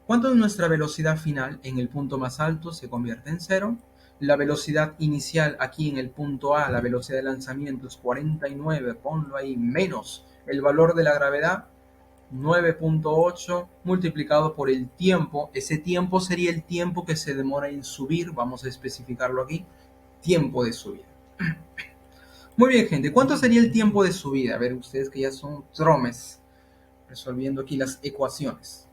¿Cuánto es nuestra velocidad final en el punto más alto? Se convierte en 0. La velocidad inicial aquí en el punto A, la velocidad de lanzamiento es 49, ponlo ahí, menos el valor de la gravedad, 9.8 multiplicado por el tiempo. Ese tiempo sería el tiempo que se demora en subir. Vamos a especificarlo aquí. Tiempo de subida. Muy bien, gente. ¿Cuánto sería el tiempo de subida? A ver, ustedes que ya son tromes resolviendo aquí las ecuaciones.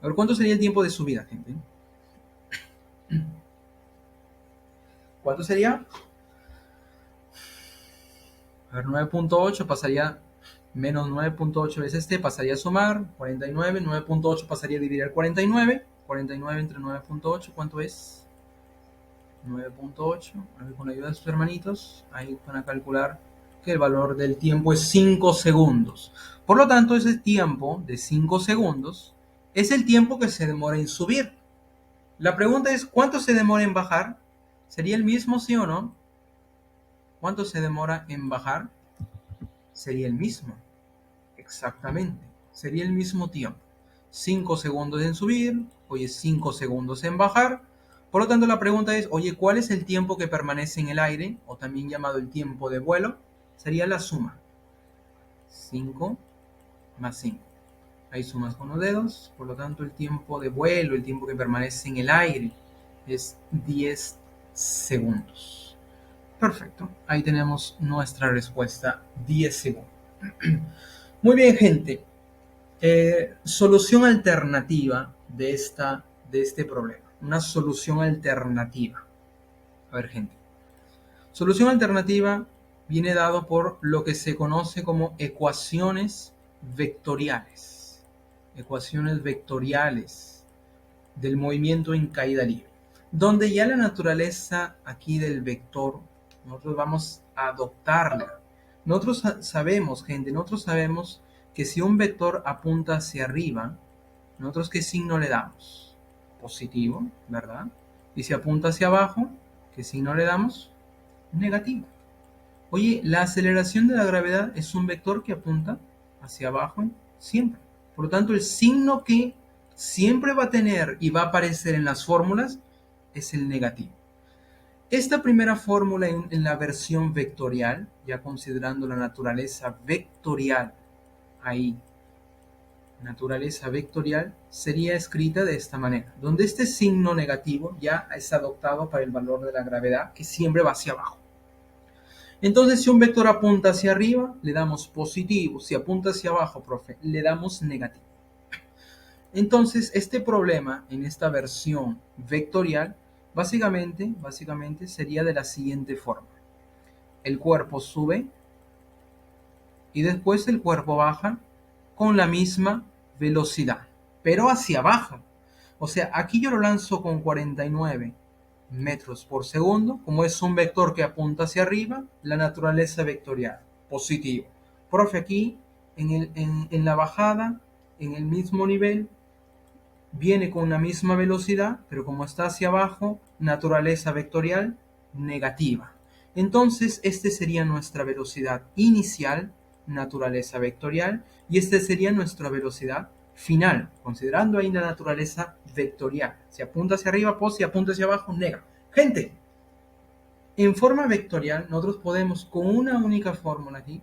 A ver, ¿cuánto sería el tiempo de subida, gente? ¿Cuánto sería? A ver, 9.8 pasaría menos 9.8 veces t, pasaría a sumar 49, 9.8 pasaría a dividir el 49, 49 entre 9.8, ¿cuánto es? 9.8, con la ayuda de sus hermanitos, ahí van a calcular que el valor del tiempo es 5 segundos. Por lo tanto, ese tiempo de 5 segundos es el tiempo que se demora en subir. La pregunta es, ¿cuánto se demora en bajar? ¿Sería el mismo, sí o no? ¿Cuánto se demora en bajar? Sería el mismo. Exactamente. Sería el mismo tiempo. 5 segundos en subir, oye, 5 segundos en bajar. Por lo tanto, la pregunta es, oye, ¿cuál es el tiempo que permanece en el aire? O también llamado el tiempo de vuelo. Sería la suma. 5 más 5. Ahí sumas con los dedos. Por lo tanto, el tiempo de vuelo, el tiempo que permanece en el aire, es 10 segundos. Perfecto. Ahí tenemos nuestra respuesta, 10 segundos. Muy bien, gente. Solución alternativa de este problema. Una solución alternativa. A ver, gente. Solución alternativa viene dado por lo que se conoce como ecuaciones vectoriales. Ecuaciones vectoriales del movimiento en caída libre. Donde ya la naturaleza aquí del vector, nosotros vamos a adoptarla. Nosotros sabemos, gente, que si un vector apunta hacia arriba, nosotros ¿qué signo le damos? Positivo, ¿verdad? Y si apunta hacia abajo, ¿qué signo le damos? Negativo. Oye, la aceleración de la gravedad es un vector que apunta hacia abajo siempre. Por lo tanto, el signo que siempre va a tener y va a aparecer en las fórmulas es el negativo. Esta primera fórmula en la versión vectorial, ya considerando la naturaleza vectorial ahí, naturaleza vectorial, sería escrita de esta manera, donde este signo negativo ya es adoptado para el valor de la gravedad, que siempre va hacia abajo. Entonces, si un vector apunta hacia arriba, le damos positivo. Si apunta hacia abajo, profe, le damos negativo. Entonces, este problema en esta versión vectorial, básicamente sería de la siguiente forma. El cuerpo sube y después el cuerpo baja con la misma velocidad, pero hacia abajo. O sea, aquí yo lo lanzo con 49 metros por segundo. Como es un vector que apunta hacia arriba, la naturaleza vectorial, positivo. Profe, aquí en la bajada, en el mismo nivel, viene con una misma velocidad, pero como está hacia abajo, naturaleza vectorial negativa. Entonces, este sería nuestra velocidad inicial, naturaleza vectorial, y este sería nuestra velocidad final, considerando ahí la naturaleza vectorial. Si apunta hacia arriba, si apunta hacia abajo, nega. Gente, en forma vectorial, nosotros podemos con una única fórmula aquí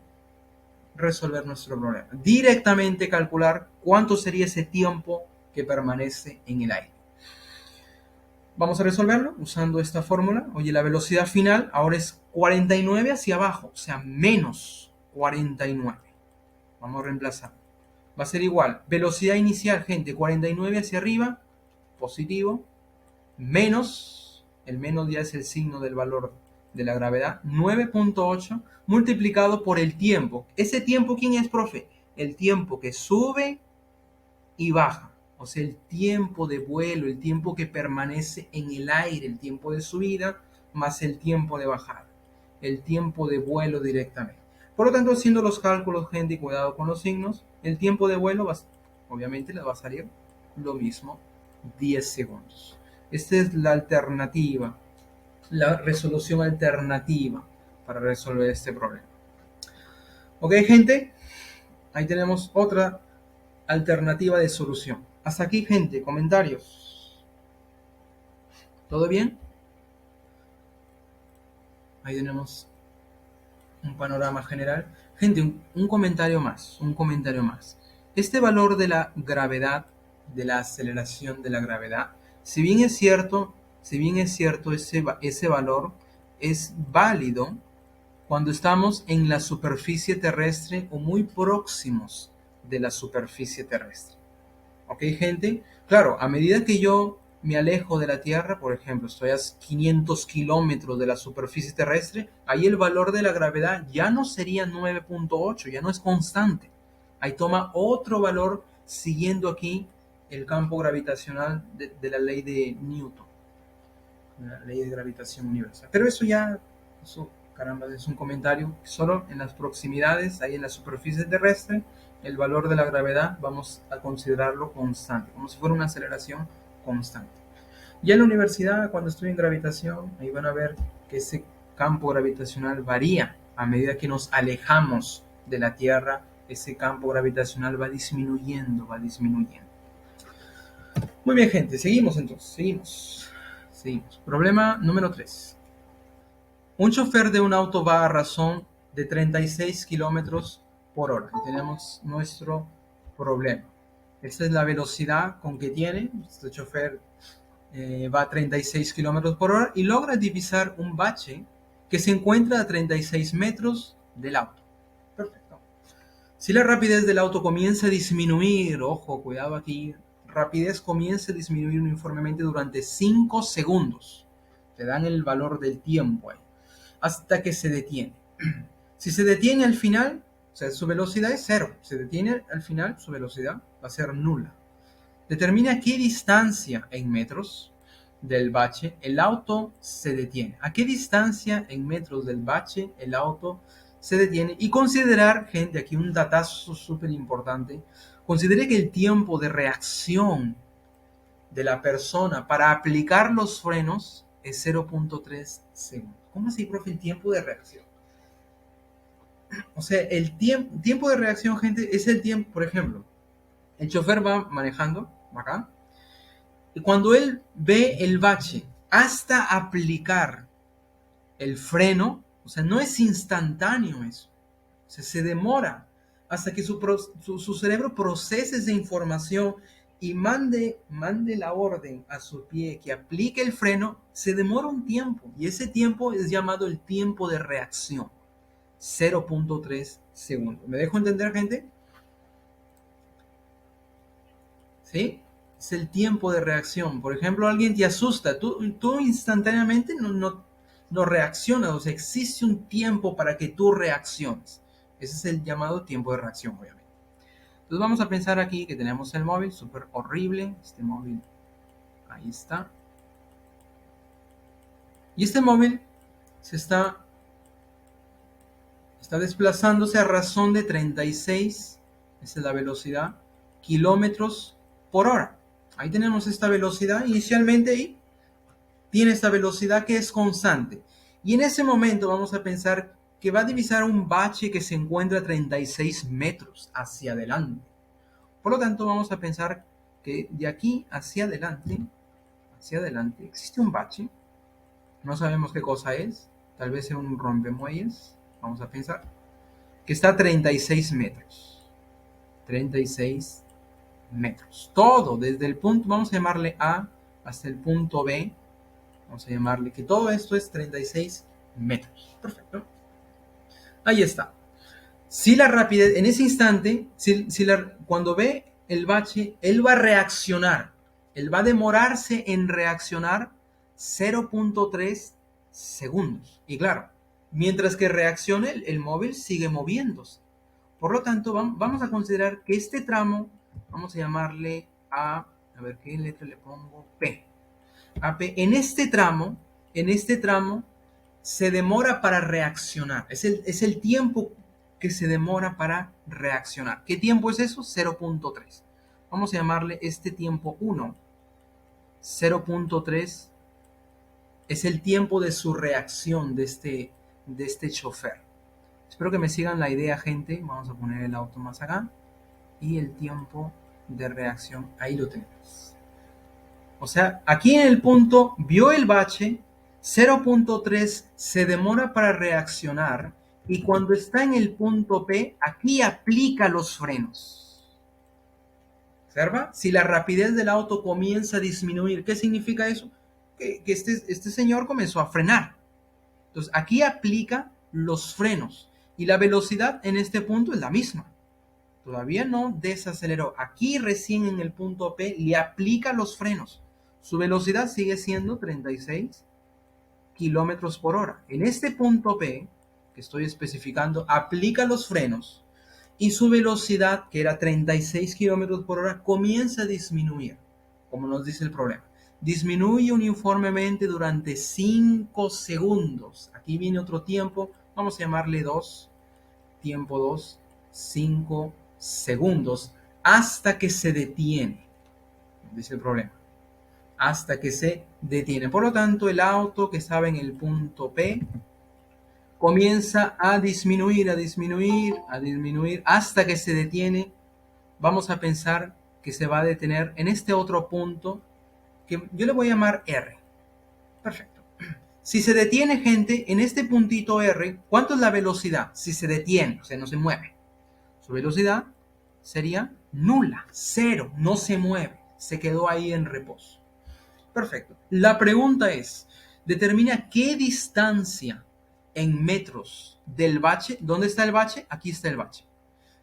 resolver nuestro problema. Directamente calcular cuánto sería ese tiempo que permanece en el aire. Vamos a resolverlo usando esta fórmula. Oye, la velocidad final ahora es 49 hacia abajo, o sea, menos 49. Vamos a reemplazar. Va a ser igual. Velocidad inicial, gente, 49 hacia arriba, positivo, menos, el menos ya es el signo del valor de la gravedad, 9.8 multiplicado por el tiempo. ¿Ese tiempo quién es, profe? El tiempo que sube y baja. O sea, el tiempo de vuelo, el tiempo que permanece en el aire, el tiempo de subida, más el tiempo de bajada. El tiempo de vuelo directamente. Por lo tanto, haciendo los cálculos, gente, y cuidado con los signos, el tiempo de vuelo, obviamente, le va a salir lo mismo, 10 segundos. Esta es la alternativa, la resolución alternativa para resolver este problema. Ok, gente, ahí tenemos otra alternativa de solución. Hasta aquí, gente, comentarios. ¿Todo bien? Ahí tenemos un panorama general. Gente, un comentario más, un comentario más. Este valor de la gravedad, de la aceleración de la gravedad, si bien es cierto ese valor es válido cuando estamos en la superficie terrestre o muy próximos de la superficie terrestre. ¿Ok, gente? Claro, a medida que yo me alejo de la Tierra, por ejemplo, estoy a 500 kilómetros de la superficie terrestre, ahí el valor de la gravedad ya no sería 9.8, ya no es constante. Ahí toma otro valor siguiendo aquí el campo gravitacional de la ley de Newton, la ley de gravitación universal. Pero eso caramba, es un comentario. Solo en las proximidades, ahí en la superficie terrestre, el valor de la gravedad vamos a considerarlo constante, como si fuera una aceleración constante. Ya en la universidad, cuando estoy en gravitación, ahí van a ver que ese campo gravitacional varía a medida que nos alejamos de la Tierra. Ese campo gravitacional va disminuyendo, va disminuyendo. Muy bien, gente, seguimos entonces, seguimos. Problema número 3. Un chofer de un auto va a razón de 36 kilómetros por hora. Y tenemos nuestro problema. Esta es la velocidad con que tiene. Este chofer va a 36 kilómetros por hora y logra divisar un bache que se encuentra a 36 metros del auto. Perfecto. Si la rapidez del auto comienza a disminuir, ojo, cuidado aquí, rapidez comienza a disminuir uniformemente durante 5 segundos. Te dan el valor del tiempo ahí, hasta que se detiene. Si se detiene al final, o sea, su velocidad es 0. Se detiene al final, su velocidad va a ser nula. Determina qué distancia en metros del bache el auto se detiene. A qué distancia en metros del bache el auto se detiene. Y considerar, gente, aquí un datazo súper importante. Considere que el tiempo de reacción de la persona para aplicar los frenos es 0.3 segundos. ¿Cómo así, profe, el tiempo de reacción? O sea, el tiempo de reacción, gente, es el tiempo, por ejemplo, el chofer va manejando acá, y cuando él ve el bache hasta aplicar el freno, o sea, no es instantáneo eso, o sea, se demora hasta que su cerebro procese esa información y mande la orden a su pie que aplique el freno, se demora un tiempo, y ese tiempo es llamado el tiempo de reacción, 0.3 segundos. ¿Me dejo entender, gente? ¿Sí? Es el tiempo de reacción. Por ejemplo, alguien te asusta, tú instantáneamente no reaccionas, o sea, existe un tiempo para que tú reacciones. Ese es el llamado tiempo de reacción, obviamente. Entonces vamos a pensar aquí que tenemos el móvil, súper horrible, este móvil, ahí está. Y este móvil está desplazándose a razón de 36, esa es la velocidad, kilómetros por hora. Ahí tenemos esta velocidad inicialmente y tiene esta velocidad que es constante. Y en ese momento vamos a pensar que va a divisar un bache que se encuentra a 36 metros hacia adelante. Por lo tanto, vamos a pensar que de aquí hacia adelante, existe un bache. No sabemos qué cosa es. Tal vez sea un rompemuelles. Vamos a pensar que está a 36 metros. 36 metros. Todo, desde el punto, vamos a llamarle A hasta el punto B. Vamos a llamarle que todo esto es 36 metros. Perfecto. Ahí está. Si la rapidez, en ese instante, cuando ve el bache, él va a reaccionar. Él va a demorarse en reaccionar 0.3 segundos. Y claro, mientras que reaccione, el móvil sigue moviéndose. Por lo tanto, vamos a considerar que este tramo, vamos a llamarle a ver qué letra le pongo, P. AP, en este tramo se demora para reaccionar. Es el tiempo que se demora para reaccionar. ¿Qué tiempo es eso? 0.3. Vamos a llamarle este tiempo 1. 0.3 es el tiempo de su reacción de este chofer. Espero que me sigan la idea, gente. Vamos a poner el auto más acá. Y el tiempo de reacción, ahí lo tenemos. O sea, aquí en el punto vio el bache, 0.3 se demora para reaccionar y cuando está en el punto P, aquí aplica los frenos. ¿Observa? Si la rapidez del auto comienza a disminuir, ¿qué significa eso? Que este señor comenzó a frenar. Entonces, aquí aplica los frenos y la velocidad en este punto es la misma. Todavía no desaceleró. Aquí recién en el punto P le aplica los frenos. Su velocidad sigue siendo 36 kilómetros por hora. En este punto P, que estoy especificando, aplica los frenos y su velocidad, que era 36 kilómetros por hora, comienza a disminuir, como nos dice el problema. Disminuye uniformemente durante 5 segundos. Aquí viene otro tiempo, vamos a llamarle 2, tiempo 2, 5 segundos, hasta que se detiene, dice el problema. Hasta que se detiene. Por lo tanto, el auto que estaba en el punto P comienza a disminuir, a disminuir, a disminuir hasta que se detiene. Vamos a pensar que se va a detener en este otro punto que yo le voy a llamar R. Perfecto. Si se detiene, gente, en este puntito R, ¿cuánto es la velocidad? Si se detiene, o sea, no se mueve. Su velocidad sería nula, cero, no se mueve, se quedó ahí en reposo. Perfecto. La pregunta es, determina qué distancia en metros del bache. ¿Dónde está el bache? Aquí está el bache.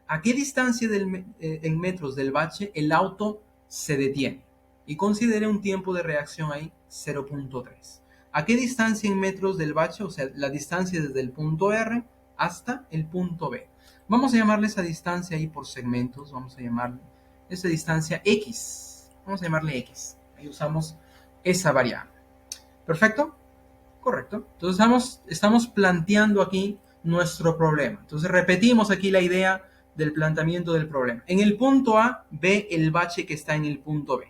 ¿A qué distancia en metros del bache el auto se detiene? Y considere un tiempo de reacción ahí 0.3. ¿A qué distancia en metros del bache? O sea, la distancia desde el punto R hasta el punto B. Vamos a llamarle esa distancia ahí por segmentos. Vamos a llamarle esa distancia X. Vamos a llamarle X. Ahí usamos esa variable. ¿Perfecto? Correcto. Entonces estamos planteando aquí nuestro problema. Entonces repetimos aquí la idea del planteamiento del problema. En el punto A, ve el bache que está en el punto B.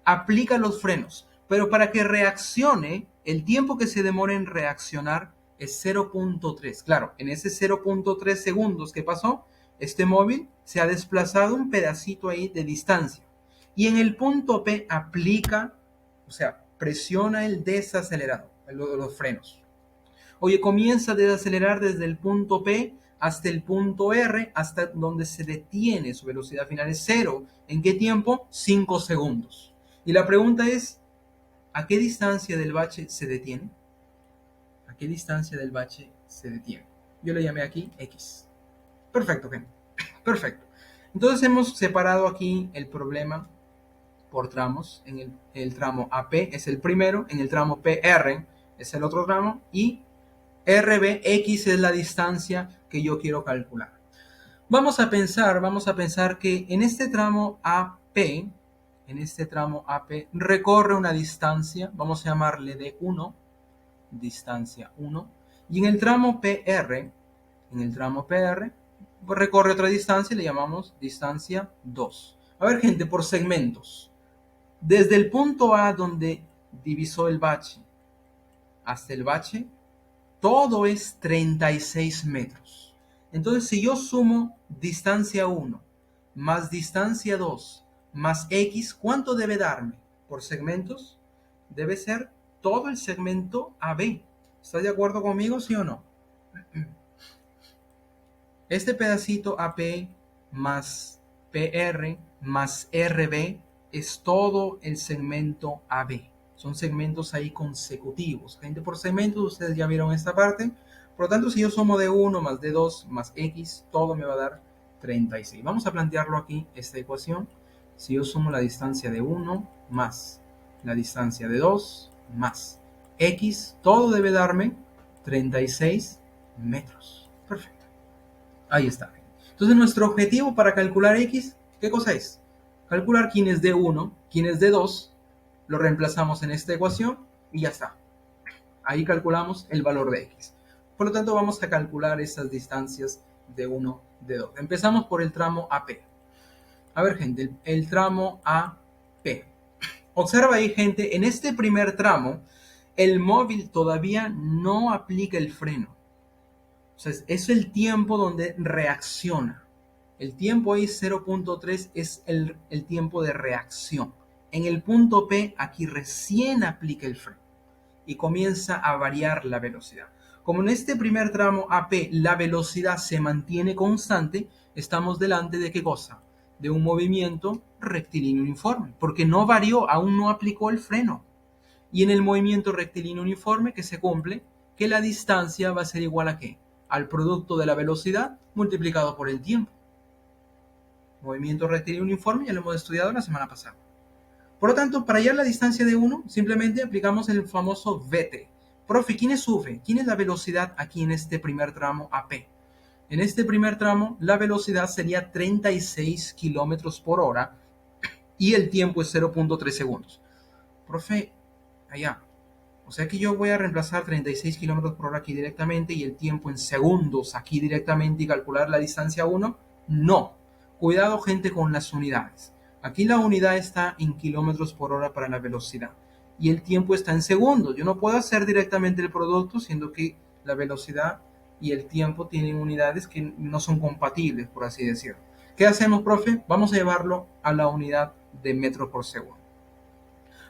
Aplica los frenos, pero para que reaccione, el tiempo que se demora en reaccionar es 0.3. Claro, en ese 0.3 segundos que pasó, este móvil se ha desplazado un pedacito ahí de distancia. Y en el punto P aplica, o sea, presiona el desacelerador, los frenos. Oye, comienza a desacelerar desde el punto P hasta el punto R, hasta donde se detiene. Su velocidad final es 0. ¿En qué tiempo? 5 segundos. Y la pregunta es, ¿a qué distancia del bache se detiene? ¿A qué distancia del bache se detiene? Yo le llamé aquí X. Perfecto, gente. Perfecto. Entonces hemos separado aquí el problema por tramos. En el tramo AP es el primero, en el tramo PR es el otro tramo y RBX es la distancia que yo quiero calcular. Vamos a pensar que en este tramo AP, recorre una distancia, vamos a llamarle de 1, distancia 1, y en el tramo PR, recorre otra distancia y le llamamos distancia 2. A ver, gente, por segmentos. Desde el punto A donde divisó el bache hasta el bache, todo es 36 metros. Entonces, si yo sumo distancia 1 más distancia 2 más X, ¿cuánto debe darme? Por segmentos, debe ser todo el segmento AB. ¿Estás de acuerdo conmigo, sí o no? Este pedacito AP más PR más RB es todo el segmento AB. Son segmentos ahí consecutivos. Gente por segmentos, ustedes ya vieron esta parte. Por lo tanto, si yo sumo de 1 más de 2 más X, todo me va a dar 36. Vamos a plantearlo aquí, esta ecuación. Si yo sumo la distancia de 1 más la distancia de 2 más X, todo debe darme 36 metros. Perfecto. Ahí está. Entonces nuestro objetivo para calcular X, ¿qué cosa es? Calcular quién es de 1, quién es de 2, lo reemplazamos en esta ecuación y ya está. Ahí calculamos el valor de X. Por lo tanto, vamos a calcular esas distancias de 1, de 2. Empezamos por el tramo AP. A ver, gente, el tramo AP. Observa ahí, gente, en este primer tramo, el móvil todavía no aplica el freno. O sea, es el tiempo donde reacciona. El tiempo ahí 0.3 es el tiempo de reacción. En el punto P, aquí recién aplica el freno y comienza a variar la velocidad. Como en este primer tramo AP la velocidad se mantiene constante, estamos delante de ¿qué cosa? De un movimiento rectilíneo uniforme, porque no varió, aún no aplicó el freno. Y en el movimiento rectilíneo uniforme que se cumple, que la distancia va a ser igual a ¿qué? Al producto de la velocidad multiplicado por el tiempo. Movimiento rectilíneo uniforme ya lo hemos estudiado la semana pasada. Por lo tanto, para hallar la distancia de 1, simplemente aplicamos el famoso VT. Profe, ¿quién es V? ¿Quién es la velocidad aquí en este primer tramo AP? En este primer tramo, la velocidad sería 36 kilómetros por hora y el tiempo es 0.3 segundos. Profe, allá. O sea que yo voy a reemplazar 36 kilómetros por hora aquí directamente y el tiempo en segundos aquí directamente y calcular la distancia 1. No. Cuidado, gente, con las unidades. Aquí la unidad está en kilómetros por hora para la velocidad y el tiempo está en segundos. Yo no puedo hacer directamente el producto, siendo que la velocidad y el tiempo tienen unidades que no son compatibles, por así decirlo. ¿Qué hacemos, profe? Vamos a llevarlo a la unidad de metro por segundo.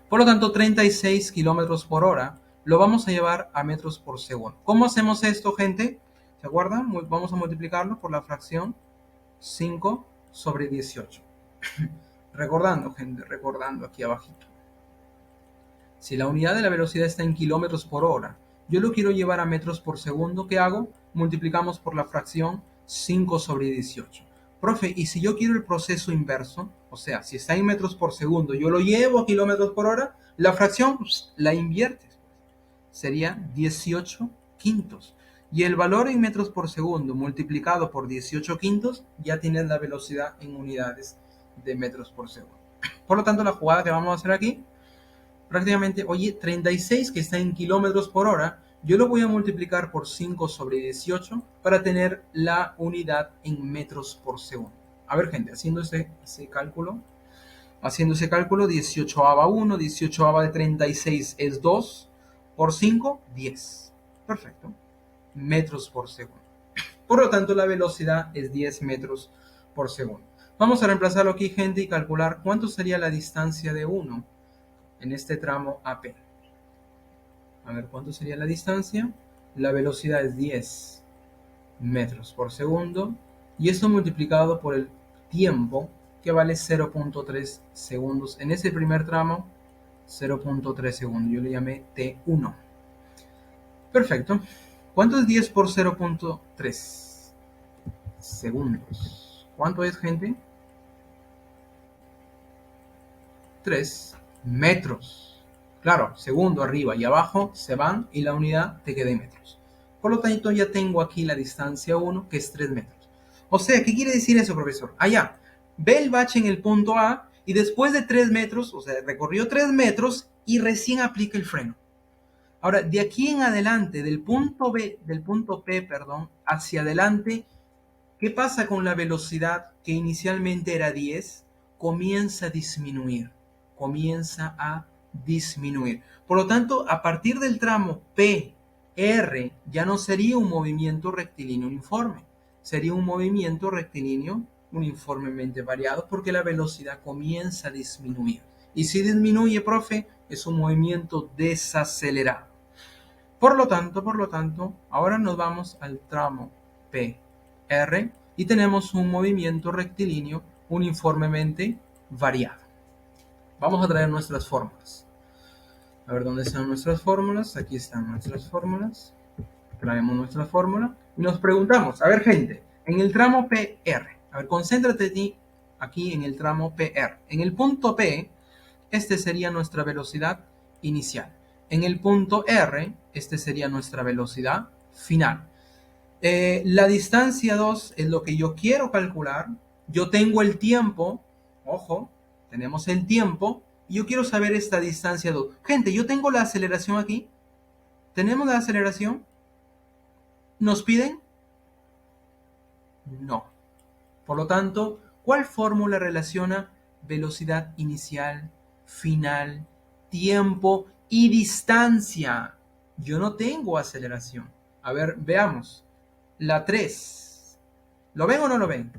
Por lo tanto, 36 kilómetros por hora lo vamos a llevar a metros por segundo. ¿Cómo hacemos esto, gente? ¿Se acuerdan? Vamos a multiplicarlo por la fracción 5 sobre 18. Recordando, gente, recordando aquí abajito. Si la unidad de la velocidad está en kilómetros por hora, yo lo quiero llevar a metros por segundo, ¿qué hago? Multiplicamos por la fracción 5 sobre 18. Profe, ¿y si yo quiero el proceso inverso? O sea, si está en metros por segundo, yo lo llevo a kilómetros por hora, la fracción la inviertes. Sería 18 quintos. Y el valor en metros por segundo multiplicado por 18 quintos, ya tienes la velocidad en unidades de metros por segundo. Por lo tanto, la jugada que vamos a hacer aquí, prácticamente, oye, 36 que está en kilómetros por hora, yo lo voy a multiplicar por 5 sobre 18 para tener la unidad en metros por segundo. A ver, gente, haciendo ese cálculo, 18 ava 1, 18 ava de 36 es 2, por 5, 10. Perfecto. Metros por segundo. Por lo tanto, la velocidad es 10 metros por segundo. Vamos a reemplazarlo aquí, gente, y calcular cuánto sería la distancia de 1 en este tramo AP. A ver, ¿cuánto sería la distancia? La velocidad es 10 metros por segundo. Y esto multiplicado por el tiempo, que vale 0.3 segundos. En ese primer tramo, 0.3 segundos. Yo le llamé T1. Perfecto. ¿Cuánto es 10 por 0.3 segundos? ¿Cuánto es, gente? 3 metros. Claro, segundo arriba y abajo se van y la unidad te queda en metros. Por lo tanto, ya tengo aquí la distancia 1, que es 3 metros. O sea, ¿qué quiere decir eso, profesor? Allá, ve el bache en el punto A y después de 3 metros, o sea, recorrió 3 metros y recién aplica el freno. Ahora, de aquí en adelante, del punto P, hacia adelante, ¿qué pasa con la velocidad que inicialmente era 10? Comienza a disminuir. comienza a disminuir. Por lo tanto, a partir del tramo PR ya no sería un movimiento rectilíneo uniforme, sería un movimiento rectilíneo uniformemente variado porque la velocidad comienza a disminuir. Y si disminuye, profe, es un movimiento desacelerado. Por lo tanto, ahora nos vamos al tramo PR y tenemos un movimiento rectilíneo uniformemente variado. Vamos a traer nuestras fórmulas. A ver dónde están nuestras fórmulas. Aquí están nuestras fórmulas. Traemos nuestra fórmula y nos preguntamos, a ver gente, en el tramo PR, a ver, concéntrate aquí en el tramo PR. En el punto P, este sería nuestra velocidad inicial. En el punto R, este sería nuestra velocidad final. La distancia 2 es lo que yo quiero calcular. Yo tengo el tiempo, ojo, tenemos el tiempo, y yo quiero saber esta distancia 2. Gente, yo tengo la aceleración aquí. ¿Tenemos la aceleración? ¿Nos piden? No. Por lo tanto, ¿cuál fórmula relaciona velocidad inicial, final, tiempo y distancia? Yo no tengo aceleración. A ver, veamos. La 3. ¿Lo ven o no lo ven?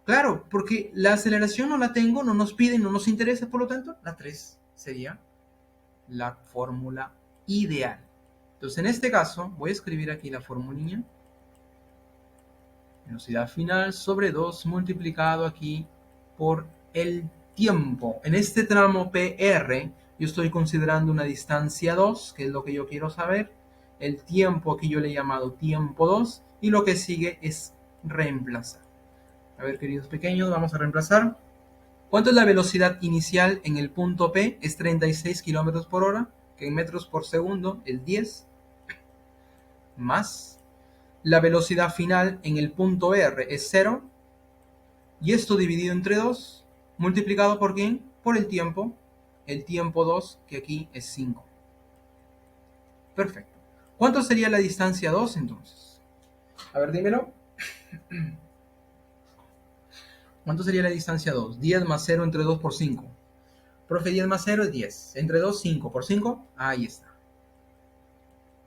Claro, porque la aceleración no la tengo, no nos piden, no nos interesa, por lo tanto, la 3 sería la fórmula ideal. Entonces, en este caso, voy a escribir aquí la formulilla. Velocidad final sobre 2 multiplicado aquí por el tiempo. En este tramo PR, yo estoy considerando una distancia 2, que es lo que yo quiero saber. El tiempo aquí yo le he llamado tiempo 2, y lo que sigue es reemplazar. A ver, queridos pequeños, vamos a reemplazar. ¿Cuánto es la velocidad inicial en el punto P? Es 36 kilómetros por hora, que en metros por segundo es 10, más la velocidad final en el punto R es 0, y esto dividido entre 2, multiplicado por ¿quién? Por el tiempo 2, que aquí es 5. Perfecto. ¿Cuánto sería la distancia 2 entonces? A ver, dímelo. ¿Cuánto sería la distancia 2? 10 más 0 entre 2 por 5. Profe, 10 más 0 es 10. Entre 2, 5. ¿Por 5? Ahí está.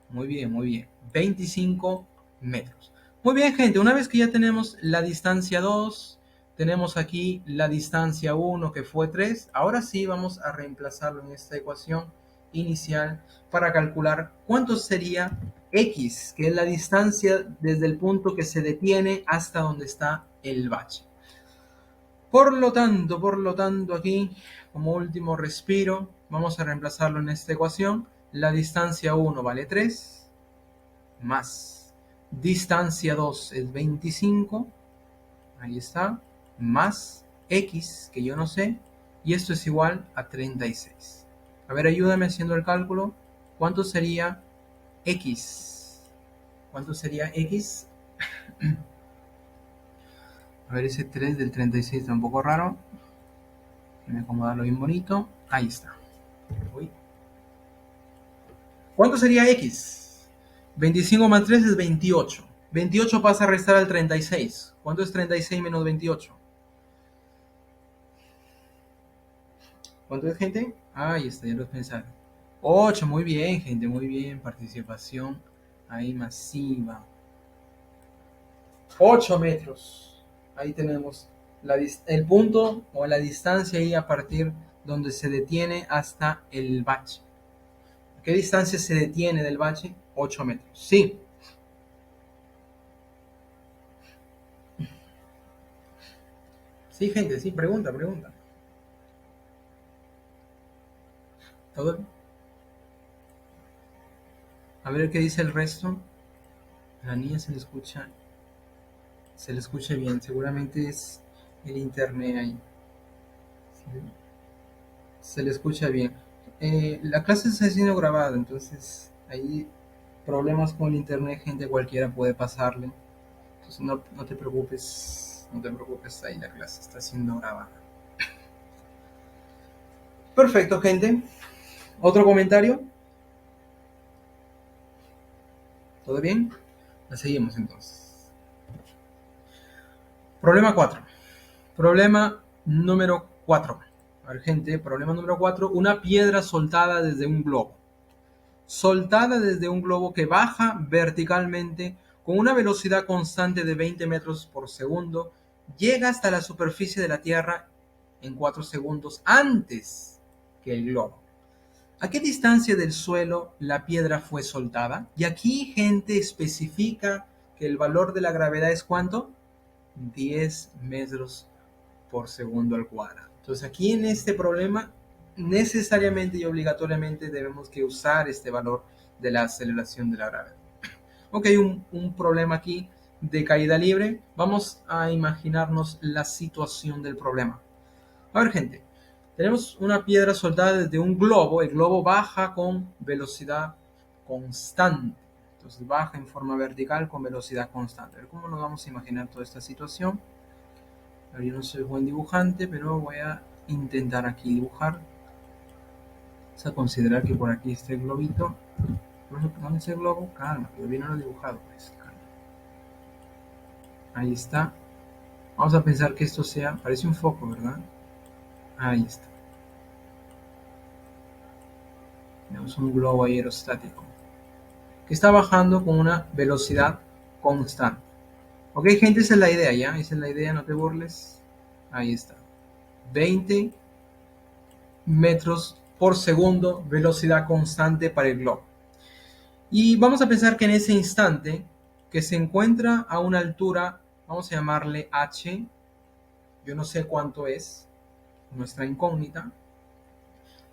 Muy bien, muy bien. 25 metros. Muy bien, gente. Una vez que ya tenemos la distancia 2, tenemos aquí la distancia 1, que fue 3. Ahora sí vamos a reemplazarlo en esta ecuación inicial para calcular cuánto sería x, que es la distancia desde el punto que se detiene hasta donde está el bache. Por lo tanto, aquí, como último respiro, vamos a reemplazarlo en esta ecuación. La distancia 1 vale 3, más distancia 2 es 25, ahí está, más x, que yo no sé, y esto es igual a 36. A ver, ayúdame haciendo el cálculo. ¿Cuánto sería x? ¿Cuánto sería x? A ver, ese 3 del 36 está un poco raro. Déjame acomodarlo bien bonito. Ahí está. Uy. ¿Cuánto sería x? 25 más 3 es 28. 28 pasa a restar al 36. ¿Cuánto es 36 menos 28? ¿Cuánto es, gente? Ahí está, ya lo pensaron. 8, muy bien, gente, muy bien. Participación ahí masiva. 8 metros. Ahí tenemos el punto o la distancia ahí a partir donde se detiene hasta el bache. ¿A qué distancia se detiene del bache? 8 metros. Sí. Sí, gente, sí, pregunta. ¿Todo? A ver qué dice el resto. A la niña se le escucha bien. Seguramente es el internet ahí. Se le escucha bien. La clase está siendo grabada, entonces hay problemas con el internet, gente, cualquiera puede pasarle. Entonces no te preocupes, ahí la clase está siendo grabada. Perfecto, gente. ¿Otro comentario? ¿Todo bien? La seguimos entonces. Problema 4. Problema número 4. A ver, gente, problema número 4. Una piedra soltada desde un globo. Soltada desde un globo que baja verticalmente con una velocidad constante de 20 metros por segundo, llega hasta la superficie de la Tierra en 4 segundos antes que el globo. ¿A qué distancia del suelo la piedra fue soltada? Y aquí, gente, especifica que el valor de la gravedad es ¿cuánto? 10 metros por segundo al cuadrado. Entonces aquí en este problema necesariamente y obligatoriamente debemos que usar este valor de la aceleración de la gravedad. Ok, un problema aquí de caída libre. Vamos a imaginarnos la situación del problema. A ver, gente, tenemos una piedra soltada desde un globo. El globo baja con velocidad constante. Entonces baja en forma vertical con velocidad constante. A ver cómo nos vamos a imaginar toda esta situación. Yo no soy buen dibujante, pero voy a intentar aquí dibujar. Vamos a considerar que por aquí está el globito. ¿Dónde está el globo? Calma, todavía no lo he dibujado. Pues, calma. Ahí está. Vamos a pensar que esto sea, parece un foco, ¿verdad? Ahí está. Tenemos un globo aerostático que está bajando con una velocidad constante. Ok, gente, esa es la idea, ¿ya? Esa es la idea, no te burles. Ahí está. 20 metros por segundo, velocidad constante para el globo. Y vamos a pensar que en ese instante, que se encuentra a una altura, vamos a llamarle h, yo no sé cuánto es, nuestra incógnita,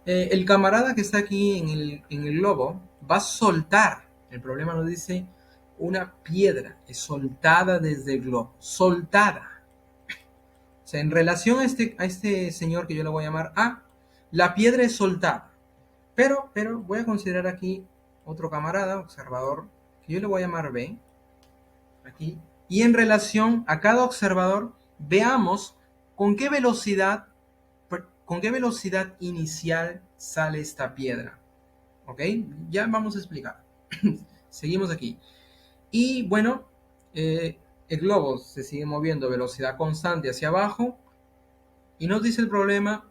el camarada que está aquí en el globo va a soltar, el problema nos dice, una piedra es soltada desde el globo, soltada. O sea, en relación a este señor que yo le voy a llamar A, la piedra es soltada. Pero voy a considerar aquí otro camarada, observador, que yo le voy a llamar B, aquí. Y en relación a cada observador, veamos con qué velocidad inicial sale esta piedra. ¿Ok? Ya vamos a explicar. Seguimos aquí. Y bueno, el globo se sigue moviendo a velocidad constante hacia abajo. Y nos dice el problema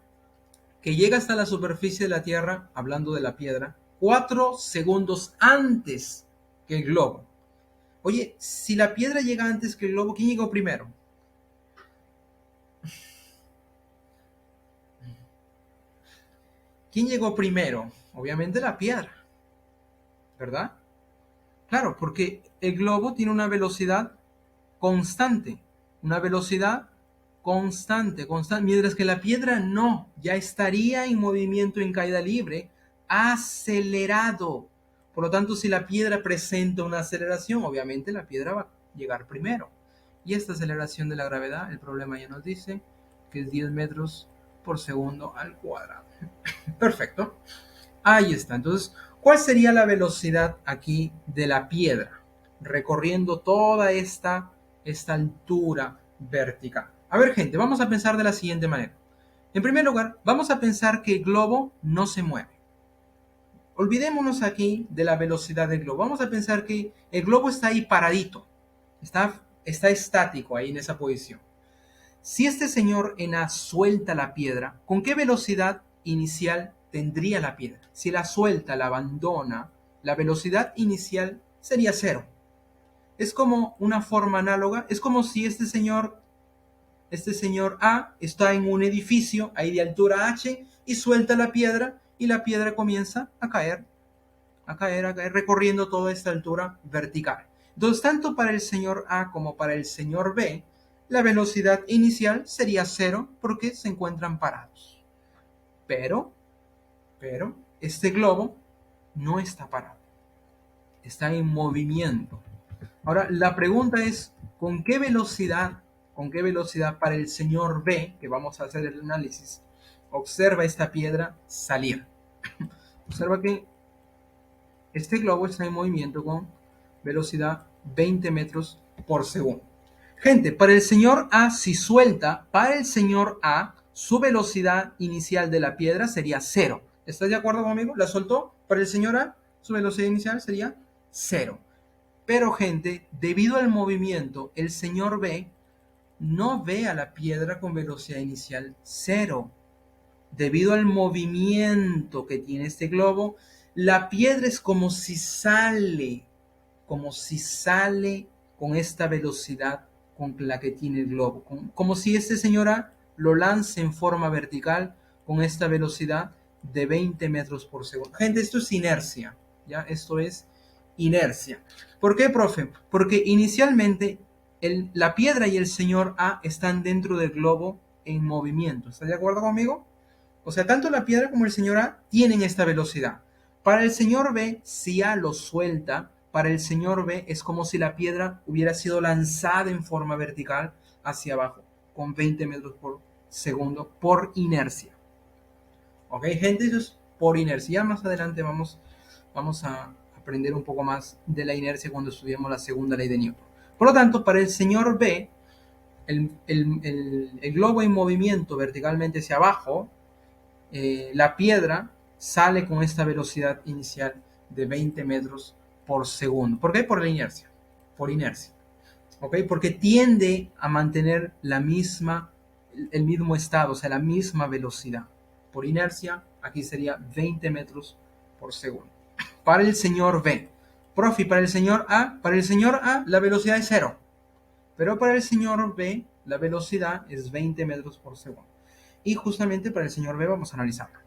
que llega hasta la superficie de la Tierra, hablando de la piedra, 4 segundos antes que el globo. Oye, si la piedra llega antes que el globo, ¿quién llegó primero? ¿Quién llegó primero? Obviamente la piedra, ¿verdad? Claro, porque el globo tiene una velocidad constante, una velocidad constante, mientras que la piedra no, ya estaría en movimiento en caída libre, acelerado. Por lo tanto, si la piedra presenta una aceleración, obviamente la piedra va a llegar primero. Y esta aceleración de la gravedad, el problema ya nos dice que es 10 metros por segundo al cuadrado. Perfecto. Ahí está. Entonces, ¿cuál sería la velocidad aquí de la piedra? Recorriendo toda esta altura vertical. A ver, gente, vamos a pensar de la siguiente manera. En primer lugar, vamos a pensar que el globo no se mueve. Olvidémonos aquí de la velocidad del globo. Vamos a pensar que el globo está ahí paradito. Está estático ahí en esa posición. Si este señor en A suelta la piedra, ¿con qué velocidad inicial tendría la piedra? Si la suelta, la abandona, la velocidad inicial sería cero. Es como una forma análoga, es como si este señor A está en un edificio ahí de altura h y suelta la piedra y la piedra comienza a caer, recorriendo toda esta altura vertical. Entonces, tanto para el señor A como para el señor B, la velocidad inicial sería cero porque se encuentran parados. Pero, este globo no está parado, está en movimiento. Ahora, la pregunta es, ¿con qué velocidad para el señor B, que vamos a hacer el análisis, observa esta piedra salir? Observa que este globo está en movimiento con velocidad 20 metros por segundo. Gente, para el señor A, si suelta, para el señor A, su velocidad inicial de la piedra sería cero. ¿Estás de acuerdo conmigo? ¿La soltó? Para el señor A, su velocidad inicial sería cero. Pero, gente, debido al movimiento, el señor B no ve a la piedra con velocidad inicial cero. debido al movimiento que tiene este globo, la piedra es como si sale con esta velocidad con la que tiene el globo, como si este señor A lo lance en forma vertical con esta velocidad de 20 metros por segundo. Gente, esto es inercia, ¿ya? Esto es inercia. ¿Por qué, profe? Porque inicialmente la piedra y el señor A están dentro del globo en movimiento. ¿Está de acuerdo conmigo? O sea, tanto la piedra como el señor A tienen esta velocidad. Para el señor B, si A lo suelta, para el señor B es como si la piedra hubiera sido lanzada en forma vertical hacia abajo, con 20 metros por segundo por inercia. ¿Ok, gente? Eso es por inercia. Más adelante vamos a aprender un poco más de la inercia cuando estudiemos la segunda ley de Newton. Por lo tanto, para el señor B, el globo en movimiento verticalmente hacia abajo, la piedra sale con esta velocidad inicial de 20 metros por segundo. ¿Por qué? Por la inercia. Por inercia. ¿Ok? Porque tiende a mantener el mismo estado, o sea, la misma velocidad. Por inercia, aquí sería 20 metros por segundo. Para el señor B. Profe, para el señor A la velocidad es cero. Pero para el señor B la velocidad es 20 metros por segundo. Y justamente para el señor B vamos a analizarlo.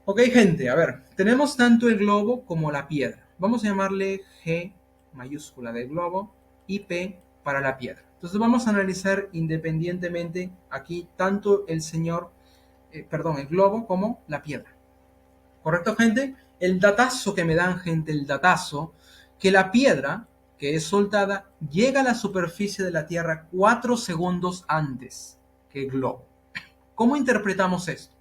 Ok, gente, a ver, tenemos tanto el globo como la piedra. Vamos a llamarle G mayúscula del globo y P para la piedra. Entonces vamos a analizar independientemente aquí tanto el globo como la piedra. ¿Correcto, gente? El datazo que me dan, gente, el datazo, que la piedra que es soltada llega a la superficie de la Tierra 4 segundos antes que el globo. ¿Cómo interpretamos esto?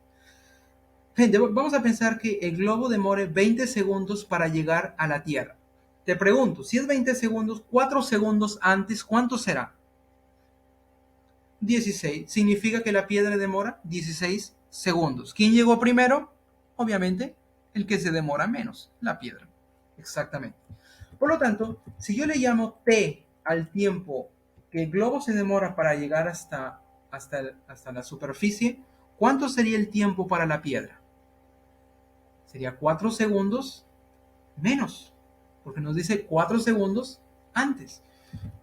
Gente, vamos a pensar que el globo demore 20 segundos para llegar a la Tierra. Te pregunto, si es 20 segundos, 4 segundos antes, ¿cuánto será? 16. Significa que la piedra demora 16 segundos. ¿Quién llegó primero? Obviamente, el que se demora menos, la piedra. Exactamente. Por lo tanto, si yo le llamo T al tiempo que el globo se demora para llegar hasta la superficie, ¿cuánto sería el tiempo para la piedra? Sería 4 segundos menos, porque nos dice 4 segundos antes.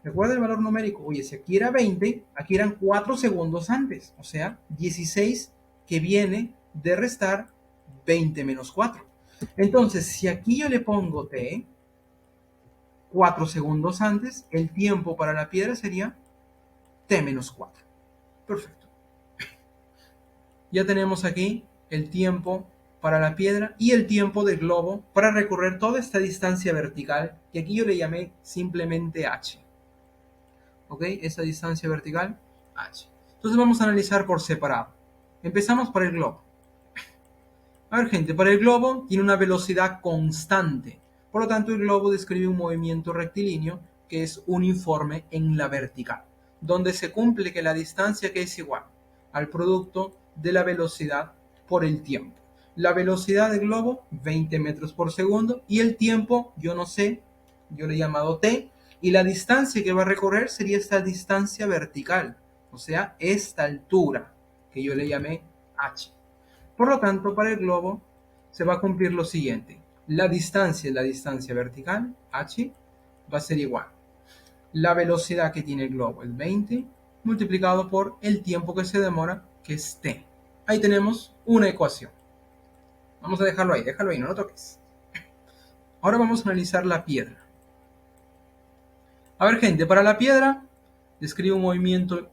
Recuerda el valor numérico. Oye, si aquí era 20, aquí eran 4 segundos antes. O sea, 16 que viene de restar 20 menos 4. Entonces, si aquí yo le pongo T, 4 segundos antes, el tiempo para la piedra sería T menos 4. Perfecto. Ya tenemos aquí el tiempo para la piedra y el tiempo del globo para recorrer toda esta distancia vertical, que aquí yo le llamé simplemente h. ¿Ok? Esa distancia vertical, h. Entonces vamos a analizar por separado. Empezamos por el globo. A ver, gente, para el globo tiene una velocidad constante. Por lo tanto, el globo describe un movimiento rectilíneo que es uniforme en la vertical, donde se cumple que la distancia que es igual al producto de la velocidad por el tiempo. La velocidad del globo, 20 metros por segundo, y el tiempo, yo no sé, yo le he llamado t, y la distancia que va a recorrer sería esta distancia vertical, o sea, esta altura, que yo le llamé h. Por lo tanto, para el globo se va a cumplir lo siguiente. La distancia vertical, h, va a ser igual. La velocidad que tiene el globo es 20 multiplicado por el tiempo que se demora, que es t. Ahí tenemos una ecuación. Vamos a déjalo ahí, no lo toques. Ahora vamos a analizar la piedra. A ver, gente, para la piedra describe un movimiento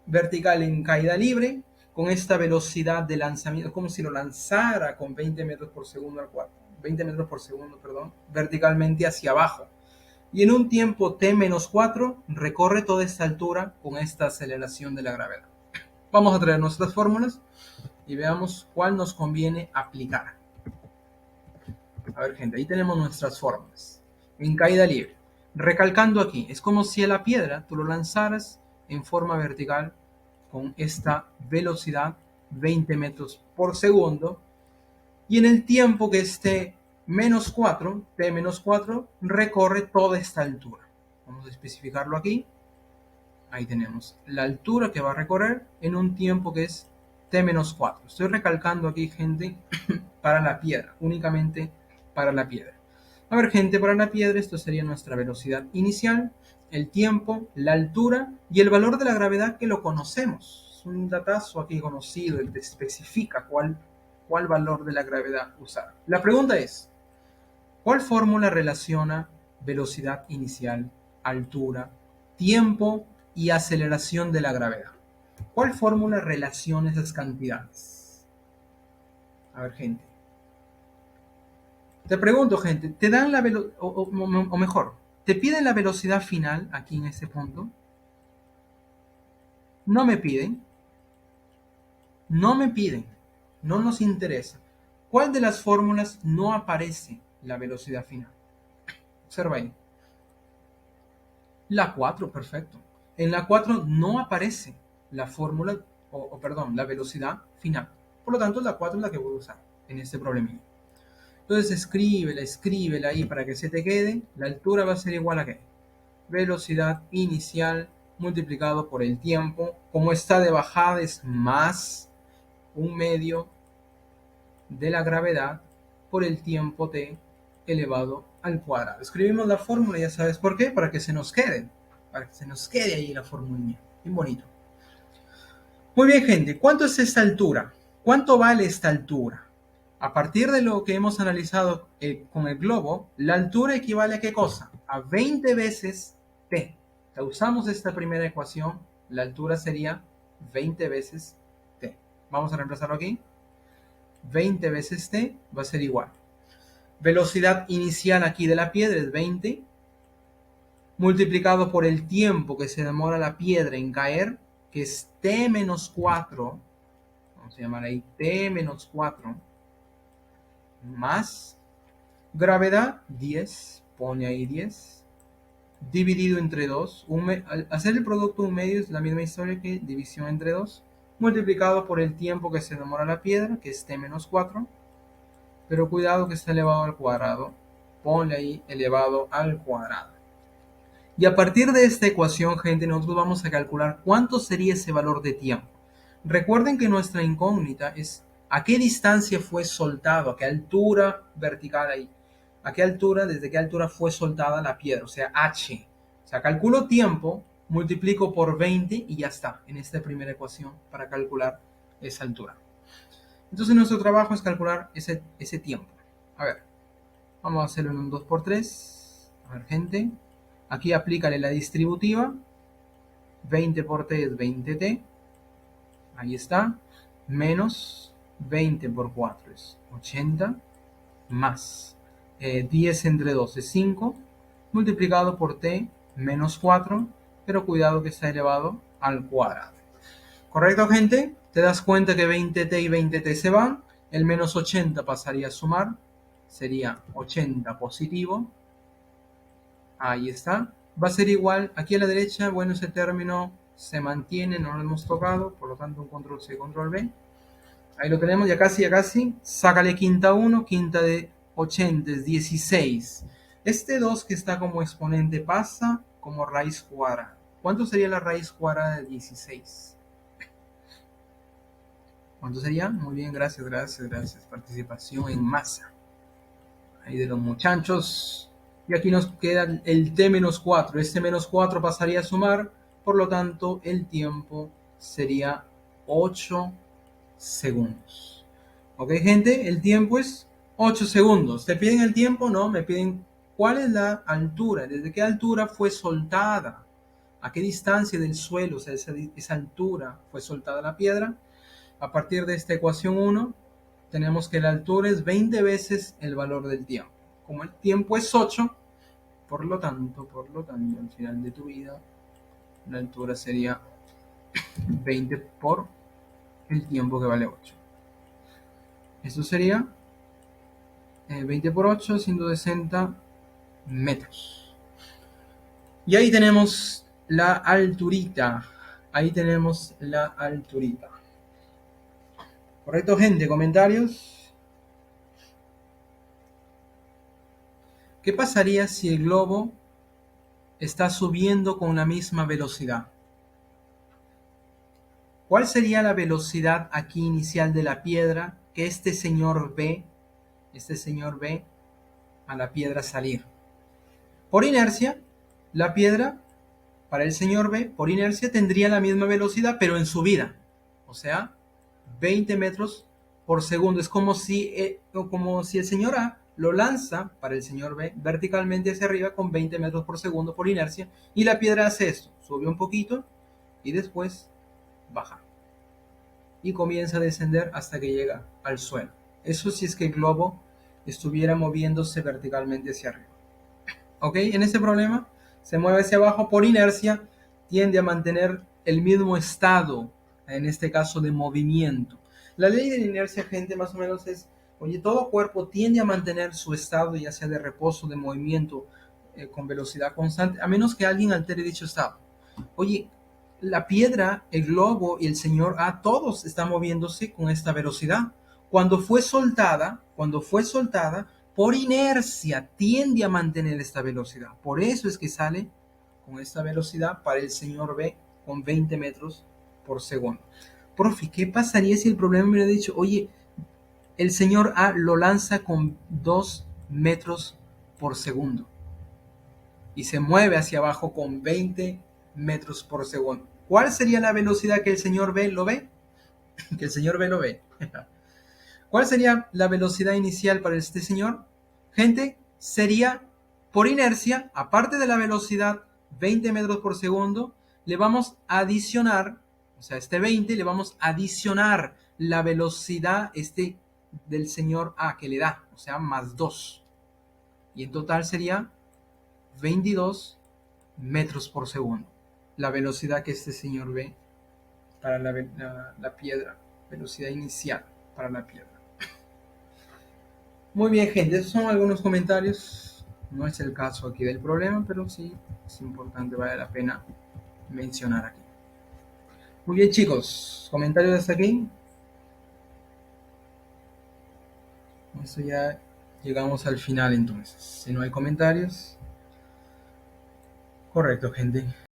vertical en caída libre con esta velocidad de lanzamiento, como si lo lanzara con 20 metros por segundo al cuarto, 20 metros por segundo, perdón, verticalmente hacia abajo. Y en un tiempo t menos 4 recorre toda esta altura con esta aceleración de la gravedad. Vamos a traer nuestras fórmulas y veamos cuál nos conviene aplicar. A ver, gente, ahí tenemos nuestras fórmulas. En caída libre. Recalcando aquí, es como si a la piedra tú lo lanzaras en forma vertical con esta velocidad 20 metros por segundo y en el tiempo que esté menos 4, t menos 4, recorre toda esta altura. Vamos a especificarlo aquí. Ahí tenemos la altura que va a recorrer en un tiempo que es t menos 4. Estoy recalcando aquí, gente, para la piedra, únicamente para la piedra. A ver, gente, para la piedra esto sería nuestra velocidad inicial, el tiempo, la altura y el valor de la gravedad que lo conocemos. Es un datazo aquí conocido, el que especifica cuál valor de la gravedad usar. La pregunta es, ¿cuál fórmula relaciona velocidad inicial, altura, tiempo y aceleración de la gravedad? ¿Cuál fórmula relaciona esas cantidades? A ver, gente. Te pregunto, gente, ¿te dan la velocidad, o mejor, te piden la velocidad final aquí en este punto? No me piden, no me piden, no nos interesa. ¿Cuál de las fórmulas no aparece la velocidad final? Observa ahí. La 4, perfecto. En la 4 no aparece la fórmula, perdón, la velocidad final. Por lo tanto, la 4 es la que voy a usar en este problemilla. Entonces escríbela ahí para que se te quede. La altura va a ser igual a ¿qué? Velocidad inicial multiplicado por el tiempo. Como está de bajada es más un medio de la gravedad por el tiempo t elevado al cuadrado. Escribimos la fórmula, ya sabes por qué, para que se nos quede. Para que se nos quede ahí la formulilla. Bien bonito. Muy bien, gente. ¿Cuánto es esta altura? ¿Cuánto vale esta altura? A partir de lo que hemos analizado con el globo, la altura equivale a ¿qué cosa? A 20 veces t. Si usamos esta primera ecuación, la altura sería 20 veces t. Vamos a reemplazarlo aquí. 20 veces t va a ser igual. Velocidad inicial aquí de la piedra es 20, multiplicado por el tiempo que se demora la piedra en caer, que es t menos 4, vamos a llamar ahí t menos 4, más gravedad 10, pone ahí 10, dividido entre 2. Al hacer el producto un medio es la misma historia que división entre 2, multiplicado por el tiempo que se demora la piedra, que es t menos 4, pero cuidado que está elevado al cuadrado, ponle ahí elevado al cuadrado. Y a partir de esta ecuación, gente, nosotros vamos a calcular cuánto sería ese valor de tiempo. Recuerden que nuestra incógnita es a qué distancia fue soltado, a qué altura vertical ahí, a qué altura, desde qué altura fue soltada la piedra, o sea, h. O sea, calculo tiempo, multiplico por 20 y ya está, en esta primera ecuación para calcular esa altura. Entonces nuestro trabajo es calcular ese tiempo. A ver, vamos a hacerlo en un 2×3. A ver, gente. Aquí aplícale la distributiva. 20 por t es 20t. Ahí está. Menos 20 por 4 es 80. Más 10 entre 2 es 5. Multiplicado por t menos 4. Pero cuidado que está elevado al cuadrado. ¿Correcto, gente? Te das cuenta que 20t y 20t se van. El menos 80 pasaría a sumar. Sería 80 positivo. Ahí está. Va a ser igual. Aquí a la derecha, bueno, ese término se mantiene, no lo hemos tocado. Por lo tanto, un control C, control V. Ahí lo tenemos, ya casi, ya casi. Sácale quinta 1. Quinta de 80 es 16. Este 2 que está como exponente pasa como raíz cuadrada. ¿Cuánto sería la raíz cuadrada de 16? ¿Cuánto sería? Muy bien, gracias. Participación en masa. Ahí de los muchachos. Y aquí nos queda el t menos 4. Este menos 4 pasaría a sumar. Por lo tanto, el tiempo sería 8 segundos. ¿Ok, gente? El tiempo es 8 segundos. ¿Te piden el tiempo? No, me piden cuál es la altura. ¿Desde qué altura fue soltada? ¿A qué distancia del suelo, o sea, esa altura fue soltada la piedra? A partir de esta ecuación 1, tenemos que la altura es 20 veces el valor del tiempo. Como el tiempo es 8, por lo tanto, al final de tu vida, la altura sería 20 por el tiempo que vale 8. Esto sería 20 por 8, 160 metros. Y ahí tenemos la alturita. ¿Correcto, gente? ¿Comentarios? ¿Qué pasaría si el globo está subiendo con la misma velocidad? ¿Cuál sería la velocidad aquí inicial de la piedra que este señor ve a la piedra salir? Por inercia, la piedra, para el señor B, por inercia tendría la misma velocidad, pero en subida. O sea, 20 metros por segundo. Es como si el señor A lo lanza para el señor B verticalmente hacia arriba con 20 metros por segundo por inercia. Y la piedra hace esto. Sube un poquito y después baja. Y comienza a descender hasta que llega al suelo. Eso si es que el globo estuviera moviéndose verticalmente hacia arriba. ¿Ok? En este problema se mueve hacia abajo por inercia, tiende a mantener el mismo estado, en este caso de movimiento. La ley de la inercia, gente, más o menos es, oye, todo cuerpo tiende a mantener su estado, ya sea de reposo, de movimiento, con velocidad constante, a menos que alguien altere dicho estado. Oye, la piedra, el globo y el señor A, todos están moviéndose con esta velocidad. Cuando fue soltada, por inercia tiende a mantener esta velocidad. Por eso es que sale con esta velocidad para el señor B con 20 metros por segundo. Profe, ¿qué pasaría si el problema me hubiera dicho, oye, el señor A lo lanza con 2 metros por segundo y se mueve hacia abajo con 20 metros por segundo? ¿Cuál sería la velocidad que el señor B lo ve? Que el señor B lo ve. ¿Cuál sería la velocidad inicial para este señor? Gente, sería por inercia, aparte de la velocidad 20 metros por segundo, le vamos a adicionar, o sea, este 20 le vamos a adicionar la velocidad del señor A que le da, o sea, más 2. Y en total sería 22 metros por segundo. La velocidad que este señor ve para la piedra, velocidad inicial para la piedra. Muy bien, gente, esos son algunos comentarios. No es el caso aquí del problema, pero sí es importante, vale la pena mencionar aquí. Muy bien, chicos, comentarios hasta aquí. Esto ya llegamos al final entonces. Si no hay comentarios, correcto, gente.